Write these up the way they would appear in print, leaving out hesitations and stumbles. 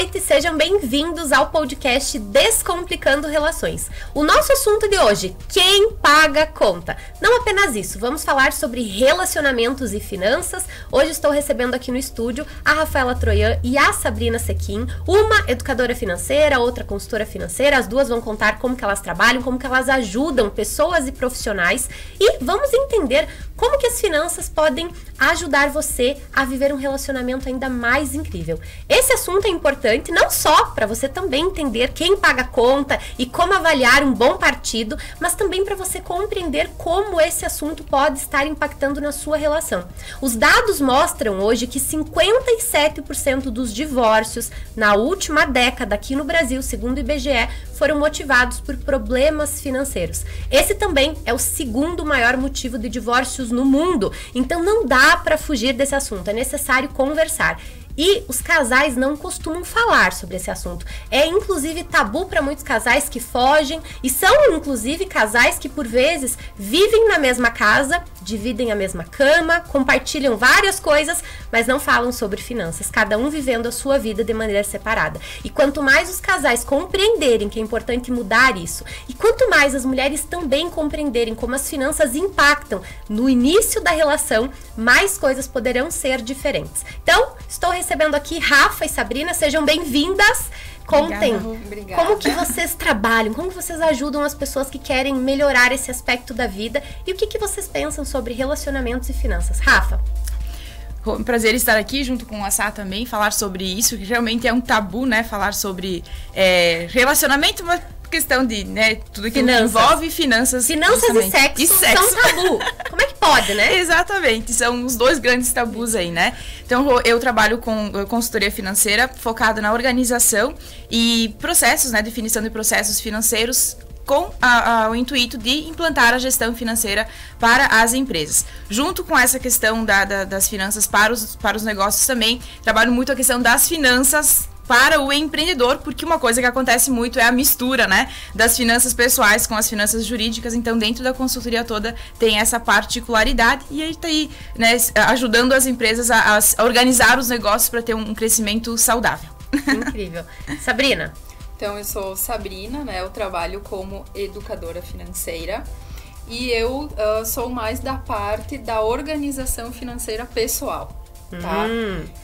noite, sejam bem-vindos ao podcast Descomplicando Relações. O nosso assunto de hoje, quem paga a conta? Não apenas isso, vamos falar sobre relacionamentos e finanças. Hoje estou recebendo aqui no estúdio a Rafaela Troian e a Sabrina Sequim, uma educadora financeira, outra consultora financeira. As duas vão contar como que elas trabalham, como que elas ajudam pessoas e profissionais e vamos entender como que as finanças podem ajudar você a viver um relacionamento ainda mais incrível. Esse assunto é importante não só para você também entender quem paga a conta e como avaliar um bom partido, mas também para você compreender como esse assunto pode estar impactando na sua relação. Os dados mostram hoje que 57% dos divórcios na última década aqui no Brasil, segundo o IBGE, foram motivados por problemas financeiros. Esse também é o segundo maior motivo de divórcios no mundo, então não dá para fugir desse assunto, é necessário conversar. E os casais não costumam falar sobre esse assunto. É inclusive tabu para muitos casais que fogem e são inclusive casais que por vezes vivem na mesma casa, dividem a mesma cama, compartilham várias coisas, mas não falam sobre finanças, cada um vivendo a sua vida de maneira separada. E quanto mais os casais compreenderem que é importante mudar isso, e quanto mais as mulheres também compreenderem como as finanças impactam no início da relação, mais coisas poderão ser diferentes. Então, estou recebendo aqui Rafa e Sabrina, sejam bem-vindas. Contem como que vocês trabalham, como vocês ajudam as pessoas que querem melhorar esse aspecto da vida e o que vocês pensam sobre relacionamentos e finanças. Rafa? Um prazer estar aqui junto com a Sá também, falar sobre isso, que realmente é um tabu, né, falar sobre relacionamento, mas questão de, né, tudo que envolve finanças. Finanças e sexo são tabu. Como é que pode, né? Exatamente, são os dois grandes tabus aí, né? Então, eu trabalho com consultoria financeira focada na organização e processos, né, definição de processos financeiros com o intuito de implantar a gestão financeira para as empresas. Junto com essa questão das finanças para os negócios também, trabalho muito a questão das finanças para o empreendedor, porque uma coisa que acontece muito é a mistura, né, das finanças pessoais com as finanças jurídicas. Então, dentro da consultoria toda tem essa particularidade e aí tá aí, né, ajudando as empresas a organizar os negócios para ter um crescimento saudável. Incrível. Sabrina? Então, eu sou Sabrina, né, eu trabalho como educadora financeira e eu sou mais da parte da organização financeira pessoal. Tá?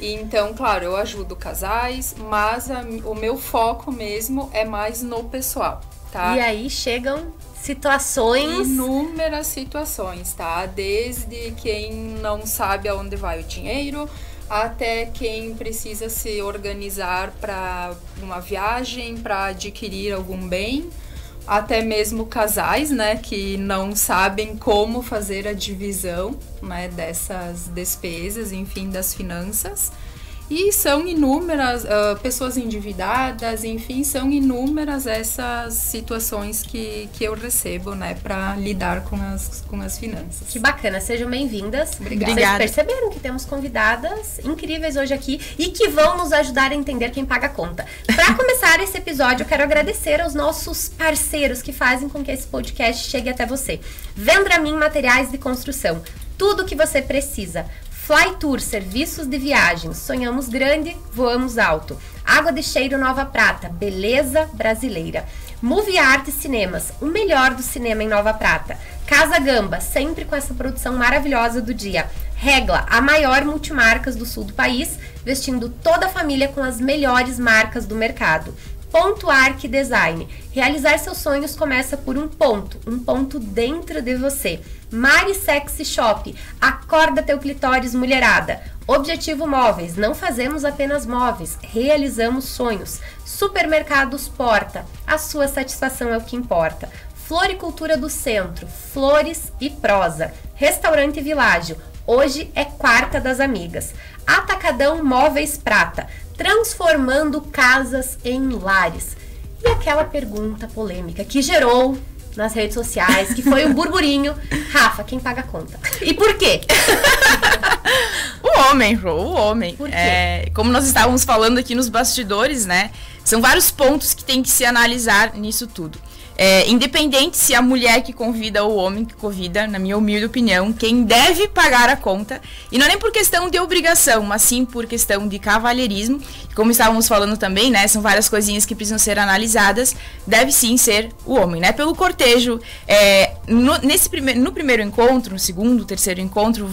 E então, claro, eu ajudo casais, mas o meu foco mesmo é mais no pessoal, tá? E aí chegam situações... Inúmeras situações, tá? Desde quem não sabe aonde vai o dinheiro, até quem precisa se organizar para uma viagem, para adquirir algum bem, até mesmo casais, né, que não sabem como fazer a divisão, né, dessas despesas, enfim, das finanças. E são inúmeras pessoas endividadas, enfim, são inúmeras essas situações que eu recebo, né, para lidar com as finanças. Que bacana, sejam bem-vindas. Obrigada. Vocês perceberam que temos convidadas incríveis hoje aqui e que vão nos ajudar a entender quem paga a conta. Para começar esse episódio, eu quero agradecer aos nossos parceiros que fazem com que esse podcast chegue até você. Vendramin Materiais de Construção, tudo o que você precisa. Flytour, serviços de viagens. Sonhamos grande, voamos alto. Água de Cheiro Nova Prata, beleza brasileira. Movie Art Cinemas, o melhor do cinema em Nova Prata. Casa Gamba, sempre com essa produção maravilhosa do dia. Regla, a maior multimarcas do sul do país, vestindo toda a família com as melhores marcas do mercado. Ponto Arc Design. Realizar seus sonhos começa por um ponto dentro de você. Mari Sexy Shop. Acorda teu clitóris, mulherada. Objetivo Móveis. Não fazemos apenas móveis, realizamos sonhos. Supermercados Porta. A sua satisfação é o que importa. Floricultura do Centro. Flores e prosa. Restaurante Világio. Hoje é quarta das amigas. Atacadão Móveis Prata. Transformando casas em lares. E aquela pergunta polêmica que gerou nas redes sociais, que foi um burburinho. Rafa, quem paga a conta? E por quê? O homem. Por quê? Como nós estávamos falando aqui nos bastidores, né? São vários pontos que tem que se analisar nisso tudo. Independente se a mulher que convida ou o homem que convida, na minha humilde opinião, quem deve pagar a conta, e não é nem por questão de obrigação, mas sim por questão de cavalheirismo, como estávamos falando também, né, são várias coisinhas que precisam ser analisadas, deve sim ser o homem, né, pelo cortejo, no primeiro encontro, no segundo, terceiro encontro,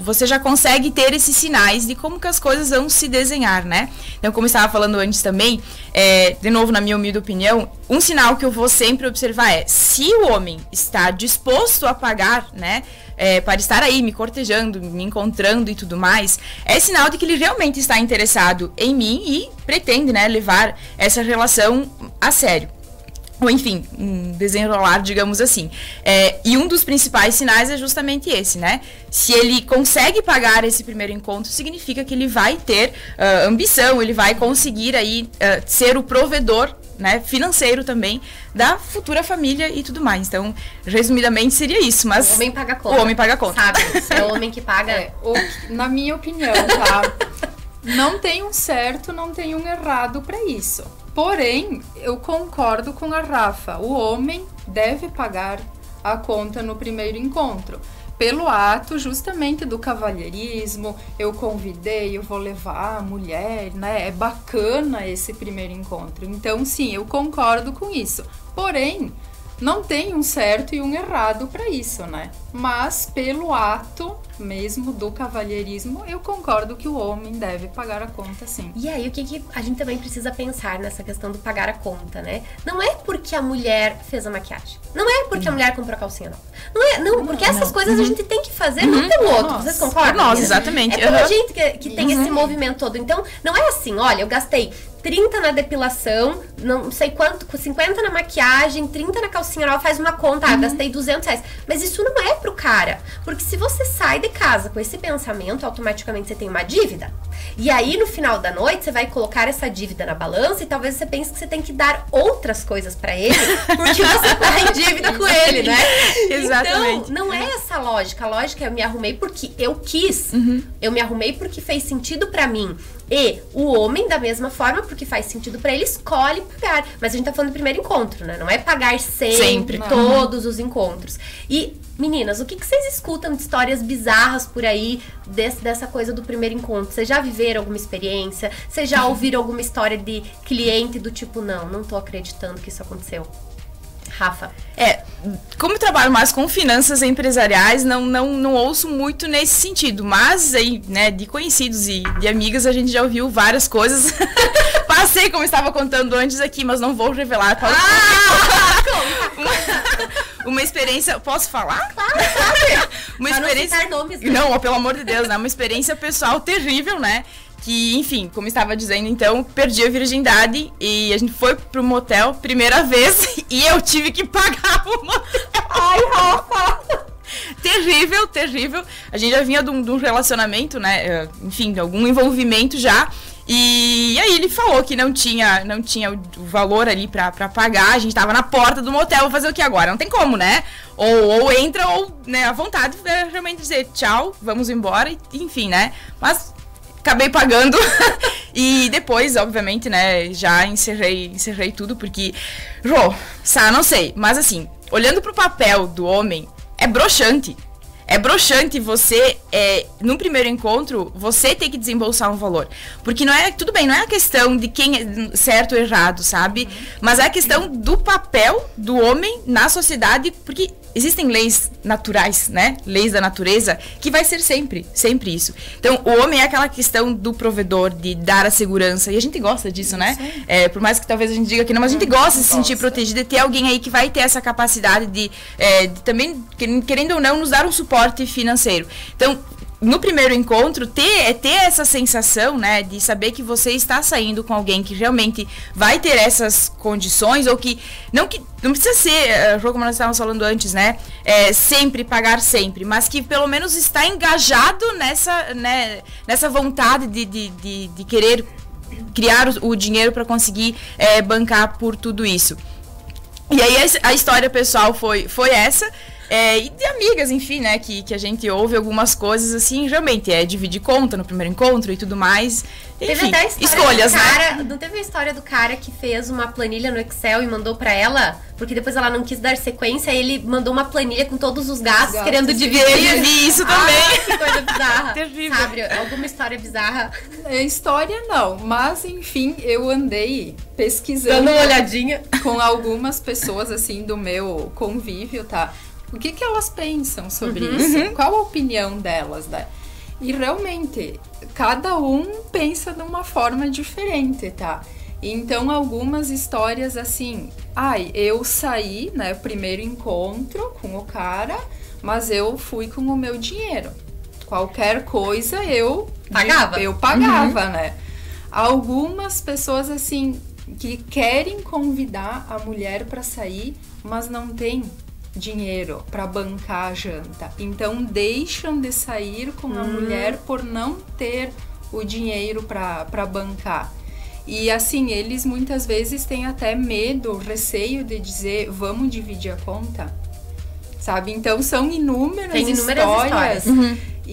você já consegue ter esses sinais de como que as coisas vão se desenhar, né, então como eu estava falando antes também, de novo, na minha humilde opinião, um sinal que eu vou sempre observar é, se o homem está disposto a pagar, né, para estar aí me cortejando, me encontrando e tudo mais, é sinal de que ele realmente está interessado em mim e pretende, né, levar essa relação a sério. Ou enfim, desenrolar, digamos assim. E um dos principais sinais é justamente esse, né? Se ele consegue pagar esse primeiro encontro, significa que ele vai ter ambição, ele vai conseguir aí ser o provedor, né, financeiro também, da futura família e tudo mais. Então, resumidamente, seria isso, mas... O homem paga a conta. O homem paga a conta. Sabe, é o homem que paga. Na minha opinião, tá? Não tem um certo, não tem um errado para isso. Porém, eu concordo com a Rafa. O homem deve pagar a conta no primeiro encontro. Pelo ato justamente do cavalheirismo, eu convidei, eu vou levar a mulher, né? É bacana esse primeiro encontro. Então, sim, eu concordo com isso. Porém, não tem um certo e um errado para isso, né? Mas pelo ato mesmo do cavalheirismo, eu concordo que o homem deve pagar a conta, sim. E aí, o que a gente também precisa pensar nessa questão do pagar a conta, né? Não é porque a mulher fez a maquiagem. Não é porque a mulher comprou a calcinha nova. Não, porque essas coisas a gente tem que fazer um pelo outro. Vocês concordam? Nossa, exatamente. É pela gente que tem esse movimento todo. Então, não é assim, olha, eu gastei 30 na depilação, não sei quanto, 50 na maquiagem, 30 na calcinha nova, faz uma conta, gastei 200 reais. Mas isso não é pro cara. Porque se você sai de casa com esse pensamento, automaticamente você tem uma dívida. E aí, no final da noite, você vai colocar essa dívida na balança e talvez você pense que você tem que dar outras coisas pra ele, porque você tá em dívida com ele, né? Exatamente. Então, não é essa a lógica. A lógica é eu me arrumei porque eu quis. Eu me arrumei porque fez sentido pra mim. E o homem, da mesma forma, porque faz sentido pra ele, escolhe pagar. Mas a gente tá falando do primeiro encontro, né? Não é pagar sempre todos os encontros. E, meninas, o que vocês escutam de histórias bizarras por aí dessa coisa do primeiro encontro? Vocês já viveram alguma experiência? Vocês já ouviram alguma história de cliente do tipo, não tô acreditando que isso aconteceu? Rafa. Como eu trabalho mais com finanças empresariais, não ouço muito nesse sentido, mas aí, né, de conhecidos e de amigas a gente já ouviu várias coisas. Passei, como eu estava contando antes aqui, mas não vou revelar. Uma experiência, posso falar? Claro. Uma experiência, não citar nomes, né? Não, pelo amor de Deus, né? Uma experiência pessoal terrível, né? Que, enfim, como eu estava dizendo, então, perdi a virgindade e a gente foi pro motel, primeira vez, e eu tive que pagar o motel. Ai, Rafa! Terrível, terrível. A gente já vinha de um relacionamento, né? Enfim, de algum envolvimento já. E aí ele falou que não tinha o valor ali pra pagar. A gente tava na porta do motel, vou fazer o que agora? Não tem como, né? Ou entra, ou, né, a vontade é realmente dizer tchau, vamos embora, enfim, né? Mas acabei pagando e depois, obviamente, né, já encerrei tudo, porque, não sei, mas assim, olhando pro papel do homem, é broxante. É broxante você, num primeiro encontro, você ter que desembolsar um valor. Porque tudo bem, não é a questão de quem é certo ou errado, sabe? Mas é a questão do papel do homem na sociedade, porque existem leis naturais, né? Leis da natureza, que vai ser sempre isso. Então, o homem é aquela questão do provedor, de dar a segurança, e a gente gosta disso, né? Por mais que talvez a gente diga que não, mas a gente gosta de se sentir protegido, de ter alguém aí que vai ter essa capacidade de também, querendo ou não, nos dar um suporte financeiro. Então, no primeiro encontro, ter essa sensação, né, de saber que você está saindo com alguém que realmente vai ter essas condições, ou que não precisa ser, como nós estávamos falando antes, né, sempre pagar sempre, mas que pelo menos está engajado nessa vontade de querer criar o dinheiro para conseguir bancar por tudo isso. E aí a história pessoal foi essa. E de amigas, enfim, né, que a gente ouve algumas coisas assim, realmente dividir conta no primeiro encontro e tudo mais. Enfim, escolhas, né? Não teve a história do cara que fez uma planilha no Excel e mandou pra ela, porque depois ela não quis dar sequência, ele mandou uma planilha com todos os gastos querendo dividir. Eu vi isso também. Que coisa bizarra. Terrível. Sabe, alguma história bizarra? História não, mas enfim, eu andei pesquisando. Dando uma olhadinha. Com algumas pessoas, assim, do meu convívio, tá? O que elas pensam sobre isso? Qual a opinião delas, né? E realmente, cada um pensa de uma forma diferente, tá? Então, algumas histórias assim... eu saí, né, primeiro encontro com o cara, mas eu fui com o meu dinheiro. Qualquer coisa eu pagava, né? Algumas pessoas, assim, que querem convidar a mulher para sair, mas não tem dinheiro para bancar a janta. Então deixam de sair com a mulher por não ter o dinheiro para bancar. E assim, eles muitas vezes têm até medo, receio de dizer, vamos dividir a conta, sabe? Então são inúmeras histórias.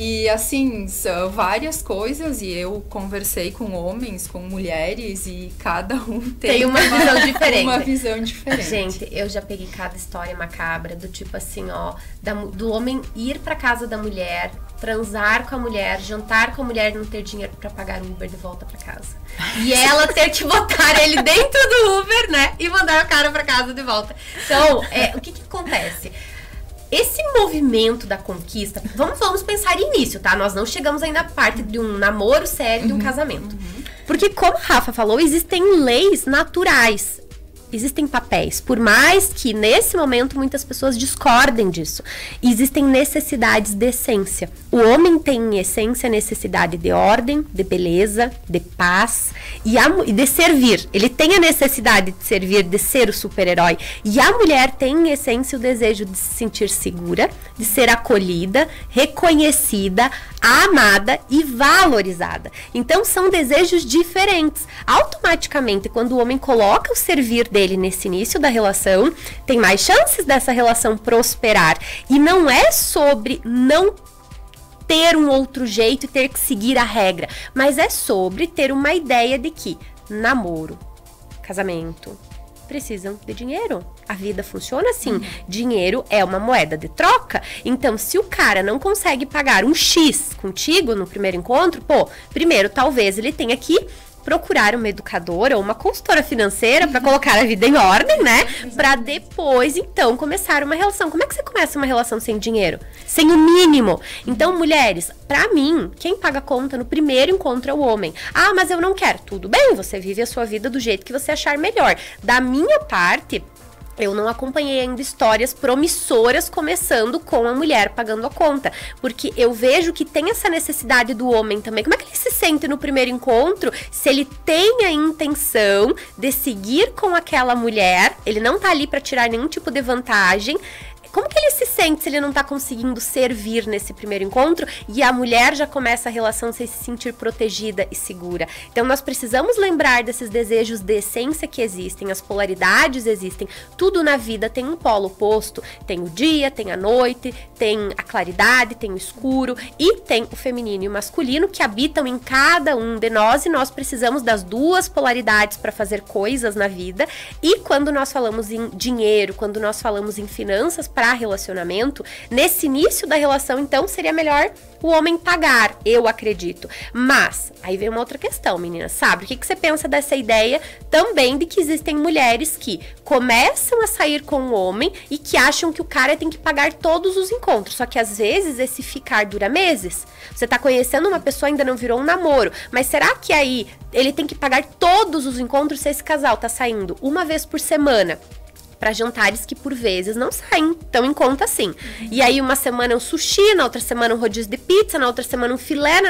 E assim, são várias coisas, e eu conversei com homens, com mulheres, e cada um tem uma visão diferente. Uma visão diferente. Gente, eu já peguei cada história macabra, do tipo assim, do homem ir pra casa da mulher, transar com a mulher, jantar com a mulher e não ter dinheiro pra pagar o Uber de volta pra casa. E ela ter que botar ele dentro do Uber, né, e mandar o cara pra casa de volta. Então, o que acontece? Esse movimento da conquista, vamos pensar em início, tá? Nós não chegamos ainda à parte de um namoro sério, de um casamento. Porque, como a Rafa falou, existem leis naturais. Existem papéis. Por mais que, nesse momento, muitas pessoas discordem disso. Existem necessidades de essência. O homem tem, em essência, necessidade de ordem, de beleza, de paz e de servir. Ele tem a necessidade de servir, de ser o super-herói. E a mulher tem, em essência, o desejo de se sentir segura, de ser acolhida, reconhecida, amada e valorizada. Então, são desejos diferentes. Automaticamente, quando o homem coloca o servir dele nesse início da relação, tem mais chances dessa relação prosperar. E não é sobre não ter um outro jeito e ter que seguir a regra, mas é sobre ter uma ideia de que namoro, casamento, precisam de dinheiro. A vida funciona assim. Dinheiro é uma moeda de troca. Então, se o cara não consegue pagar um X contigo no primeiro encontro, primeiro, talvez ele tenha que procurar uma educadora ou uma consultora financeira para colocar a vida em ordem, né? Para depois, então, começar uma relação. Como é que você começa uma relação sem dinheiro? Sem o mínimo. Então, mulheres, para mim, quem paga a conta no primeiro encontro é o homem. Mas eu não quero. Tudo bem, você vive a sua vida do jeito que você achar melhor. Da minha parte, eu não acompanhei ainda histórias promissoras começando com a mulher pagando a conta, porque eu vejo que tem essa necessidade do homem também. Como é que ele se sente no primeiro encontro se ele tem a intenção de seguir com aquela mulher, ele não tá ali para tirar nenhum tipo de vantagem? Como que ele se sente se ele não tá conseguindo servir nesse primeiro encontro e a mulher já começa a relação sem se sentir protegida e segura? Então nós precisamos lembrar desses desejos de essência que existem, as polaridades existem, tudo na vida tem um polo oposto, tem o dia, tem a noite, tem a claridade, tem o escuro e tem o feminino e o masculino que habitam em cada um de nós e nós precisamos das duas polaridades para fazer coisas na vida. E quando nós falamos em dinheiro, quando nós falamos em finanças, para relacionamento, nesse início da relação, então, seria melhor o homem pagar, eu acredito. Mas, aí vem uma outra questão, meninas, sabe? O que você pensa dessa ideia também de que existem mulheres que começam a sair com o homem e que acham que o cara tem que pagar todos os encontros, só que às vezes esse ficar dura meses. Você tá conhecendo uma pessoa, ainda não virou um namoro, mas será que aí ele tem que pagar todos os encontros se esse casal tá saindo uma vez por semana? Para jantares que por vezes não saem tão em conta assim. E aí uma semana é um sushi, na outra semana um rodízio de pizza, na outra semana um filé,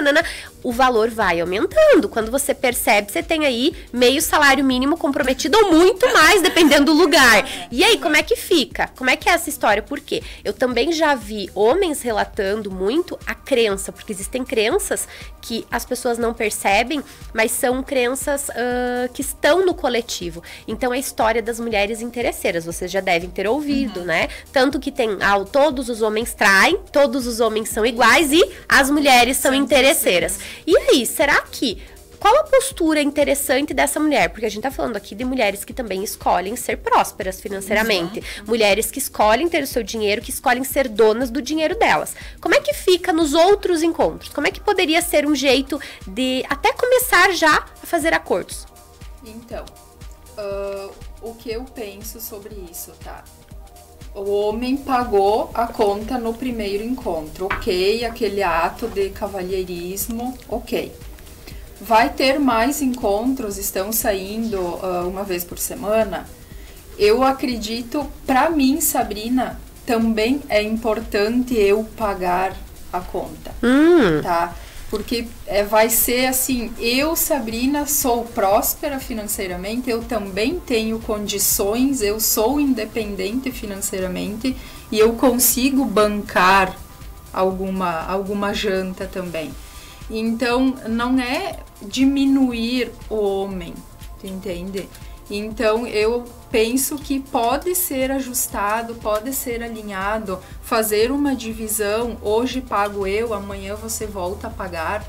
o valor vai aumentando. Quando você percebe, você tem aí meio salário mínimo comprometido ou muito mais, dependendo do lugar. E aí, como é que fica? Como é que é essa história? Por quê? Eu também já vi homens relatando muito a crença, porque existem crenças que as pessoas não percebem, mas são crenças que estão no coletivo. Então, a história das mulheres interesseiras. prósperas, vocês já devem ter ouvido, né? Tanto que tem, todos os homens traem, todos os homens são iguais e as mulheres são interesseiras. E aí, será que... Qual a postura interessante dessa mulher? Porque a gente tá falando aqui de mulheres que também escolhem ser prósperas financeiramente. Mulheres que escolhem ter o seu dinheiro, que escolhem ser donas do dinheiro delas. Como é que fica nos outros encontros? Como é que poderia ser um jeito de até começar já a fazer acordos? Então, o que eu penso sobre isso, tá? O homem pagou a conta no primeiro encontro, ok? Aquele ato de cavalheirismo, ok. Vai ter mais encontros, estão saindo uma vez por semana. Eu acredito, para mim, Sabrina, também é importante eu pagar a conta, tá? Porque vai ser assim, eu, Sabrina, sou próspera financeiramente, eu também tenho condições, eu sou independente financeiramente e eu consigo bancar alguma janta também. Então, não é diminuir o homem, tu entende? Então, eu penso que pode ser ajustado, pode ser alinhado, fazer uma divisão, hoje pago eu, amanhã você volta a pagar,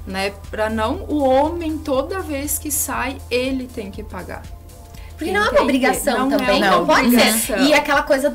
né? Para não o homem, toda vez que sai, ele tem que pagar. Porque não é uma obrigação também, não pode ser. E aquela coisa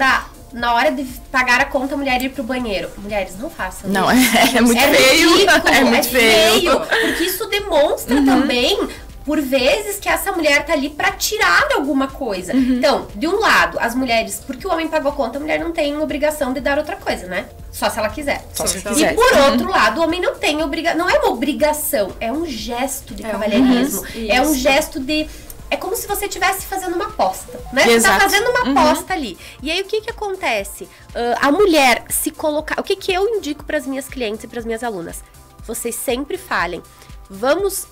na hora de pagar a conta, a mulher ir pro banheiro. Mulheres, não façam não, isso. É muito feio. Ridículo, é muito feio. Porque isso demonstra também, por vezes, que essa mulher tá ali pra tirar de alguma coisa. Então, de um lado, as mulheres, porque o homem pagou a conta, a mulher não tem obrigação de dar outra coisa, né? Só se ela quiser. Só se quiser. E por outro lado, o homem não tem obrigação. Não é uma obrigação, é um gesto de cavalheirismo. É um gesto de... É como se você estivesse fazendo uma aposta, né? Você tá fazendo uma aposta ali. E aí, o que acontece? A mulher se colocar... O que eu indico para as minhas clientes e para as minhas alunas? Vocês sempre falem, vamos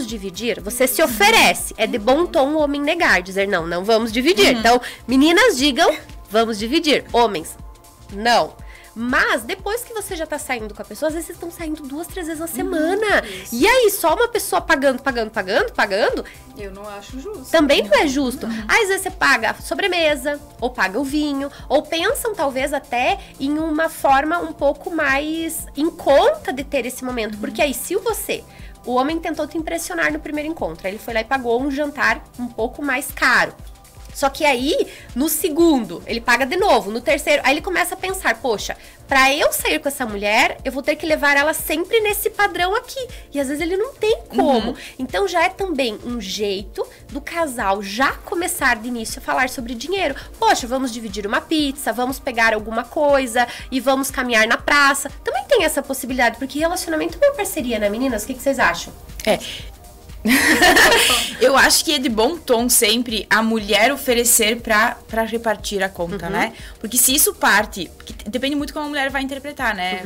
dividir? Você se oferece. É de bom tom o homem negar, dizer não vamos dividir. Então, meninas, digam, vamos dividir. Homens, não. Mas, depois que você já tá saindo com a pessoa, às vezes vocês estão saindo 2, 3 vezes na semana. E aí, só uma pessoa pagando, eu não acho justo. Também não é justo. Às vezes você paga a sobremesa, ou paga o vinho, ou pensam talvez até em uma forma um pouco mais em conta de ter esse momento. Porque aí, se o homem tentou te impressionar no primeiro encontro, aí ele foi lá e pagou um jantar um pouco mais caro. Só que aí, no segundo, ele paga de novo. No terceiro, aí ele começa a pensar, poxa, pra eu sair com essa mulher, eu vou ter que levar ela sempre nesse padrão aqui. E às vezes ele não tem como. Então já é também um jeito do casal já começar de início a falar sobre dinheiro. Poxa, vamos dividir uma pizza, vamos pegar alguma coisa e vamos caminhar na praça. Também tem essa possibilidade, porque relacionamento é uma parceria, né, meninas? O que vocês acham? Eu acho que é de bom tom sempre a mulher oferecer pra repartir a conta, né? Porque se isso parte... Depende muito como a mulher vai interpretar, né?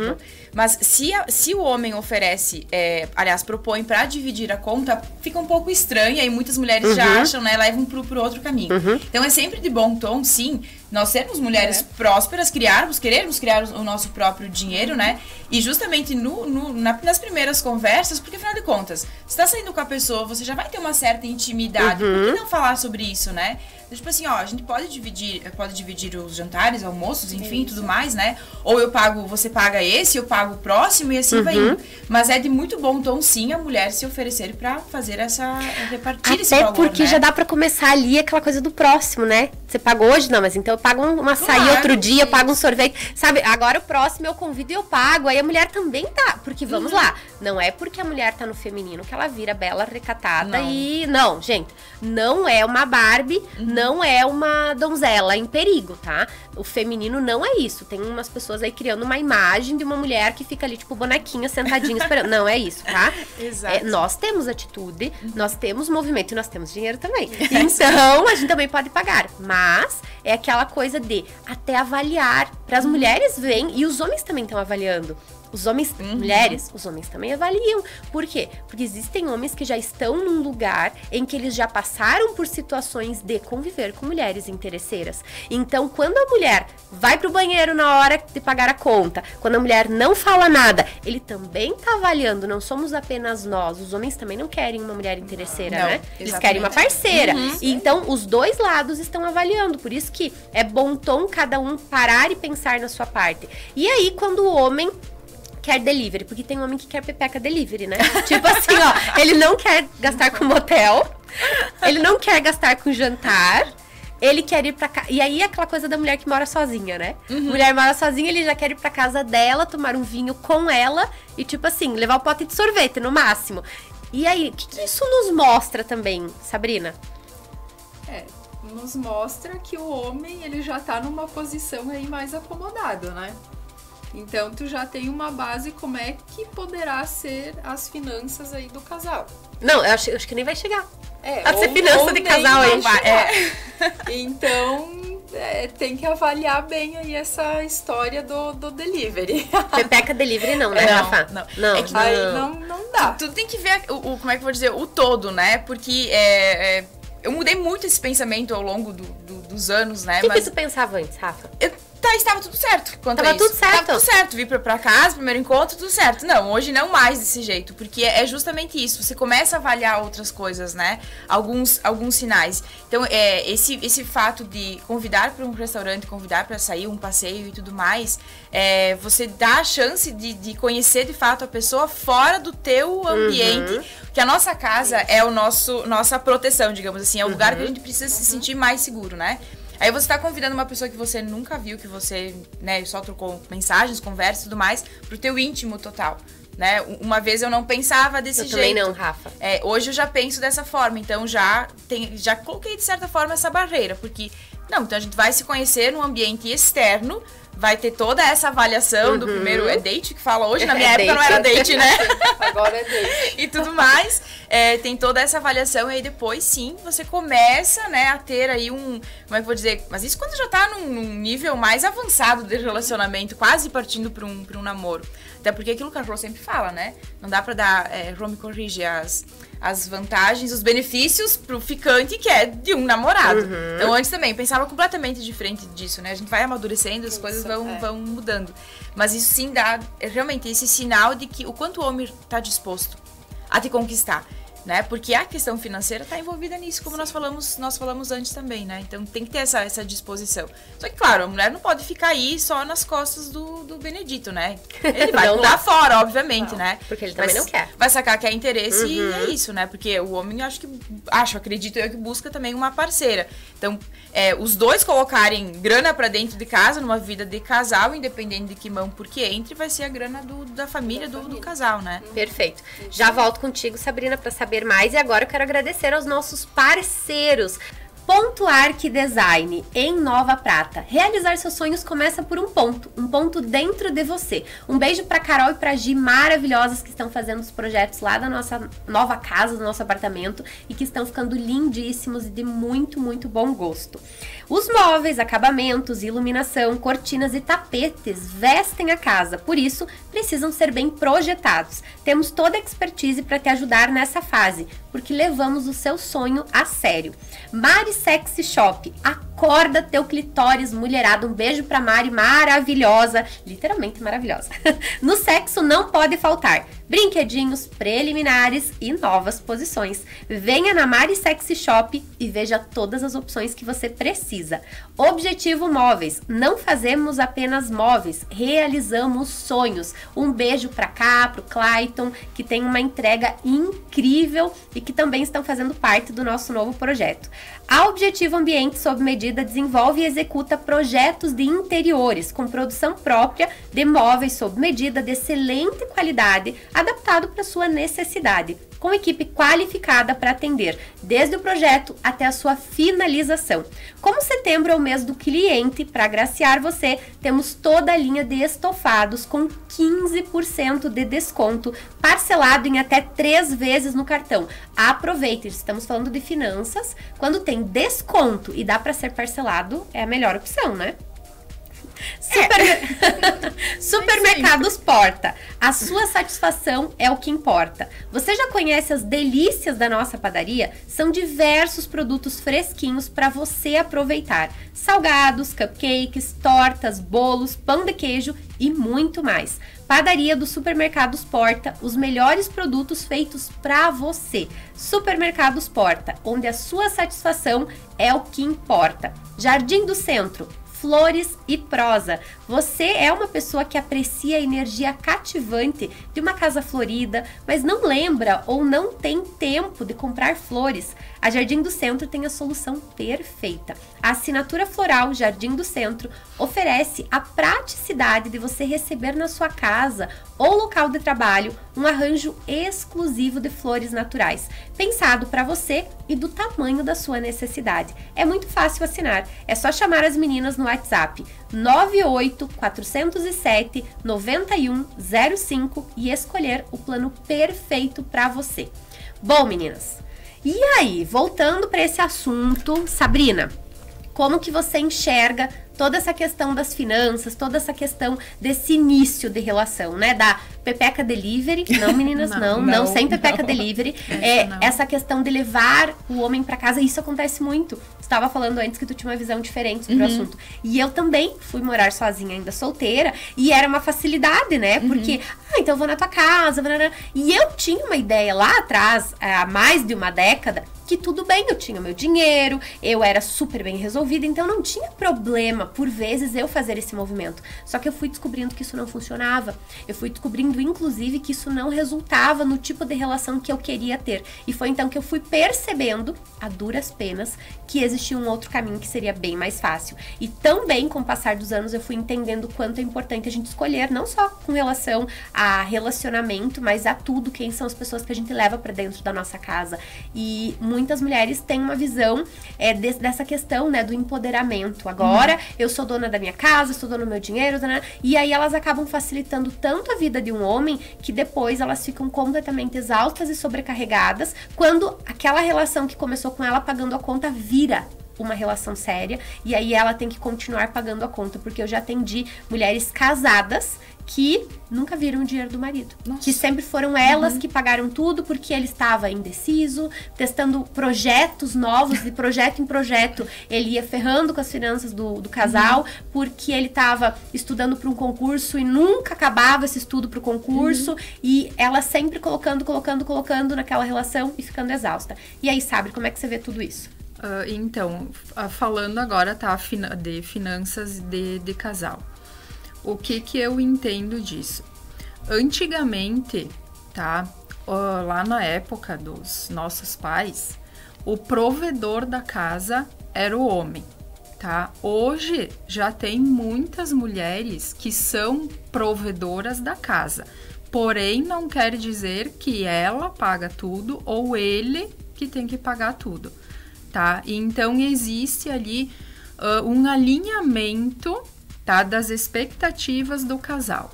Mas se o homem oferece, aliás, propõe pra dividir a conta, fica um pouco estranho. E aí muitas mulheres já acham, né? Levam pro outro caminho. Então é sempre de bom tom, sim, nós sermos mulheres prósperas, querermos criar o nosso próprio dinheiro, né? E justamente nas primeiras conversas, porque afinal de contas, você tá saindo com a pessoa, você já vai ter uma certa intimidade. Por que não falar sobre isso, né? Tipo assim, ó, a gente pode dividir os jantares, almoços, enfim, tudo mais, né? Ou você paga esse, eu pago o próximo e assim vai indo. Mas é de muito bom tom, sim, a mulher se oferecer pra fazer repartir esse valor, até porque já dá pra começar ali aquela coisa do próximo, né? Você pagou hoje? Não, mas então eu pago uma açaí outro dia, eu pago um sorvete. Sabe, agora o próximo eu convido e eu pago. Aí a mulher também tá, porque vamos lá, não é porque a mulher tá no feminino que ela vira bela, recatada e... Não, gente, não é uma Barbie, não é uma donzela em perigo, tá? O feminino não é isso. Tem umas pessoas aí criando uma imagem de uma mulher que fica ali, tipo, bonequinha, sentadinha, esperando. Não é isso, tá? Exato. Nós temos atitude, nós temos movimento e nós temos dinheiro também. Então, a gente também pode pagar. Mas é aquela coisa de até avaliar. Para as mulheres verem, e os homens também estão avaliando. Os homens, mulheres, os homens também avaliam. Por quê? Porque existem homens que já estão num lugar em que eles já passaram por situações de conviver com mulheres interesseiras. Então, quando a mulher vai pro banheiro na hora de pagar a conta, quando a mulher não fala nada, ele também tá avaliando. Não somos apenas nós. Os homens também não querem uma mulher interesseira, não, né? exatamente. Eles querem uma parceira. E então, os dois lados estão avaliando. Por isso que é bom tom cada um parar e pensar na sua parte. E aí, quando o homem quer delivery, porque tem homem que quer pepeca delivery, né? Tipo assim, ó, ele não quer gastar com motel, ele não quer gastar com jantar, ele quer ir pra casa. E aí, aquela coisa da mulher que mora sozinha, né? Mulher mora sozinha, ele já quer ir pra casa dela, tomar um vinho com ela e, tipo assim, levar o pote de sorvete no máximo. E aí, o que isso nos mostra também, Sabrina? Nos mostra que o homem, ele já tá numa posição aí mais acomodado, né? Então, tu já tem uma base como é que poderá ser as finanças aí do casal. Não, eu acho que nem vai chegar. A ser ou finança de nem casal aí. vai chegar. Então, tem que avaliar bem aí essa história do delivery. Pepeca delivery não, né, Rafa? Não. É que Aí não dá. Tu tem que ver como é que eu vou dizer, o todo, né? Porque eu mudei muito esse pensamento ao longo dos anos, né? O que tu pensava antes, Rafa? Estava tudo certo quanto a Tava isso. tudo certo. Tava tudo certo. Vim pra casa, primeiro encontro, tudo certo. Não, hoje não mais desse jeito. Porque é justamente isso. Você começa a avaliar outras coisas, né? Alguns sinais. Então, esse fato de convidar para um restaurante, convidar para sair, um passeio e tudo mais, você dá a chance de conhecer de fato a pessoa fora do teu ambiente. Porque a nossa casa é nossa proteção, digamos assim. É o lugar que a gente precisa se sentir mais seguro, né? Aí você tá convidando uma pessoa que você nunca viu, que você, né, só trocou mensagens, conversas e tudo mais, pro teu íntimo total, né? Uma vez eu não pensava desse jeito. Eu também não, Rafa. Hoje eu já penso dessa forma, então já coloquei de certa forma essa barreira, porque, não, então a gente vai se conhecer num ambiente externo, vai ter toda essa avaliação do primeiro date que fala hoje, na minha época não era date, né? Agora é date. E tudo mais, tem toda essa avaliação e aí depois sim, você começa, né, a ter aí como é que eu vou dizer, mas isso quando já tá num nível mais avançado de relacionamento, quase partindo pra um namoro. Até porque aquilo que a Rô sempre fala, né? Não dá pra dar, Rô me corrige, as vantagens, os benefícios pro ficante que é de um namorado. Então antes também, pensava completamente diferente disso, né? A gente vai amadurecendo, as coisas vão mudando. Mas isso sim dá realmente esse sinal de que o quanto o homem tá disposto a te conquistar, né? Porque a questão financeira tá envolvida nisso, como nós falamos antes também, né? Então tem que ter essa disposição. Só que, claro, a mulher não pode ficar aí só nas costas do Benedito, né? Ele vai pular fora, obviamente, né? Porque ele também não quer. Vai sacar que é interesse e é isso, né? Porque o homem, acredito eu, que busca também uma parceira. Então, os dois colocarem grana pra dentro de casa, numa vida de casal, independente de que mão porque entre, vai ser a grana da família, do casal, né? Perfeito. Já volto contigo, Sabrina, pra saber mais. E agora eu quero agradecer aos nossos parceiros. Ponto Arc Design, em Nova Prata. Realizar seus sonhos começa por um ponto dentro de você. Um beijo pra Carol e pra Gi, maravilhosas, que estão fazendo os projetos lá da nossa nova casa, do nosso apartamento, e que estão ficando lindíssimos e de muito, muito bom gosto. Os móveis, acabamentos, iluminação, cortinas e tapetes vestem a casa, por isso precisam ser bem projetados. Temos toda a expertise para te ajudar nessa fase, porque levamos o seu sonho a sério. Mari Sexy Shop, acorda teu clitóris, mulherada. Um beijo pra Mari, maravilhosa, literalmente maravilhosa. No sexo não pode faltar brinquedinhos preliminares e novas posições. Venha na Mari Sexy Shop e veja todas as opções que você precisa. Objetivo Móveis, não fazemos apenas móveis, realizamos sonhos. Um beijo pra cá, pro Clayton, que tem uma entrega incrível e que também estão fazendo parte do nosso novo projeto. A Objetivo Ambiente sob medida desenvolve e executa projetos de interiores com produção própria de móveis sob medida de excelente qualidade, adaptado para sua necessidade, com equipe qualificada para atender desde o projeto até a sua finalização. Como setembro é o mês do cliente, para agraciar você, temos toda a linha de estofados com 15% de desconto, parcelado em até 3 vezes no cartão. Aproveite, estamos falando de finanças, quando tem desconto e dá para ser parcelado, é a melhor opção, né? Supermercados Porta. A sua satisfação é o que importa. Você já conhece as delícias da nossa padaria? São diversos produtos fresquinhos para você aproveitar. Salgados, cupcakes, tortas, bolos, pão de queijo e muito mais. Padaria dos Supermercados Porta, os melhores produtos feitos para você. Supermercados Porta, onde a sua satisfação é o que importa. Jardim do Centro, flores e prosa. Você é uma pessoa que aprecia a energia cativante de uma casa florida, mas não lembra ou não tem tempo de comprar flores. A Jardim do Centro tem a solução perfeita. A assinatura floral Jardim do Centro oferece a praticidade de você receber na sua casa ou local de trabalho um arranjo exclusivo de flores naturais, pensado para você e do tamanho da sua necessidade. É muito fácil assinar, é só chamar as meninas no WhatsApp 98-407-9105 e escolher o plano perfeito para você. Bom, meninas, e aí, voltando para esse assunto, Sabrina, como que você enxerga toda essa questão das finanças, toda essa questão desse início de relação, né? Da Pepeca Delivery, não meninas, não, sem Pepeca Delivery. Essa questão de levar o homem para casa, isso acontece muito. Você estava falando antes que tu tinha uma visão diferente sobre o assunto. E eu também fui morar sozinha, ainda solteira, e era uma facilidade, né? Porque, então eu vou na tua casa, e eu tinha uma ideia lá atrás, há mais de uma década, que tudo bem, eu tinha meu dinheiro, eu era super bem resolvida, então não tinha problema, por vezes, eu fazer esse movimento. Só que eu fui descobrindo que isso não funcionava. Eu fui descobrindo, inclusive, que isso não resultava no tipo de relação que eu queria ter. E foi então que eu fui percebendo, a duras penas, que existia um outro caminho que seria bem mais fácil. E também, com o passar dos anos, eu fui entendendo o quanto é importante a gente escolher, não só com relação a relacionamento, mas a tudo, quem são as pessoas que a gente leva pra dentro da nossa casa. E muitas mulheres têm uma visão dessa questão, né, do empoderamento. Agora, eu sou dona da minha casa, sou dona do meu dinheiro, né? E aí elas acabam facilitando tanto a vida de um homem que depois elas ficam completamente exaustas e sobrecarregadas quando aquela relação que começou com ela pagando a conta vira uma relação séria, e aí ela tem que continuar pagando a conta, porque eu já atendi mulheres casadas que nunca viram o dinheiro do marido. Nossa. Que sempre foram elas que pagaram tudo porque ele estava indeciso, testando projetos novos, de projeto em projeto. Ele ia ferrando com as finanças do casal, porque ele estava estudando para um concurso e nunca acabava esse estudo para o concurso, e ela sempre colocando naquela relação e ficando exausta. E aí, Sabre, como é que você vê tudo isso? Então, falando agora, tá, de finanças de casal. O que eu entendo disso? Antigamente, tá, lá na época dos nossos pais, o provedor da casa era o homem, tá? Hoje já tem muitas mulheres que são provedoras da casa, porém não quer dizer que ela paga tudo ou ele que tem que pagar tudo, tá? Então existe ali um alinhamento, tá, das expectativas do casal.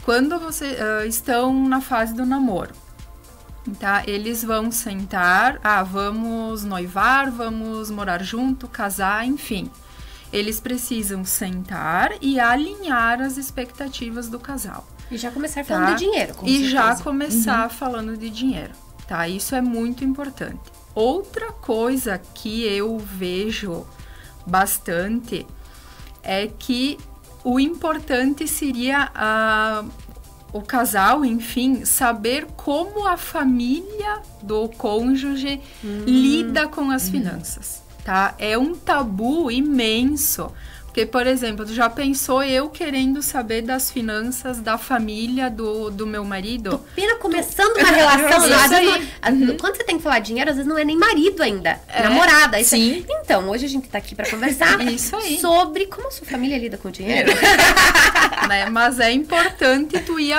Quando vocês estão na fase do namoro, tá, eles vão sentar, vamos noivar, vamos morar junto, casar, enfim. Eles precisam sentar e alinhar as expectativas do casal. E já começar falando, tá, de dinheiro, com certeza. Já começar falando de dinheiro, tá? Isso é muito importante. Outra coisa que eu vejo bastante é que o importante seria o casal, enfim, saber como a família do cônjuge lida com as finanças, tá? É um tabu imenso. Porque, por exemplo, tu já pensou eu querendo saber das finanças da família do meu marido? Pina começando uma relação, quando você tem que falar dinheiro, às vezes não é nem marido ainda, namorada. Sim. Então, hoje a gente tá aqui pra conversar sobre como a sua família lida com o dinheiro. Né? Mas é importante tu ir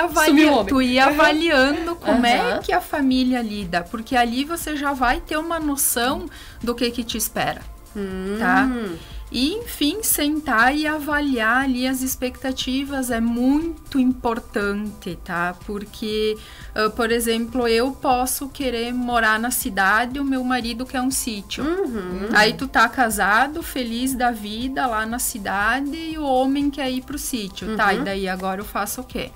avaliando como é que a família lida, porque ali você já vai ter uma noção do que te espera, tá? E, enfim, sentar e avaliar ali as expectativas é muito importante, tá? Porque, por exemplo, eu posso querer morar na cidade, o meu marido quer um sítio. Aí tu tá casado, feliz da vida lá na cidade, e o homem quer ir pro sítio, tá? E daí agora eu faço o quê?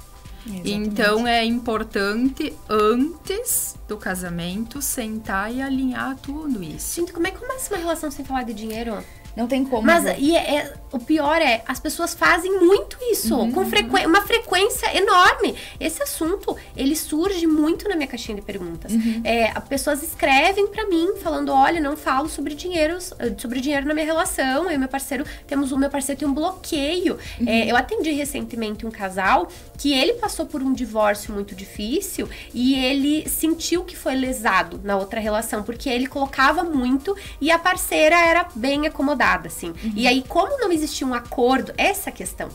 Exatamente. Então é importante, antes do casamento, sentar e alinhar tudo isso. Gente, como é que começa uma relação sem falar de dinheiro? Não tem como. Mas o pior é, as pessoas fazem muito isso, com uma frequência enorme. Esse assunto, ele surge muito na minha caixinha de perguntas. As pessoas escrevem pra mim, falando, olha, não falo sobre dinheiro na minha relação. Eu e o meu parceiro tem um bloqueio. Eu atendi recentemente um casal que ele passou por um divórcio muito difícil e ele sentiu que foi lesado na outra relação, porque ele colocava muito e a parceira era bem acomodada, assim. E aí, como não existia um acordo, essa questão,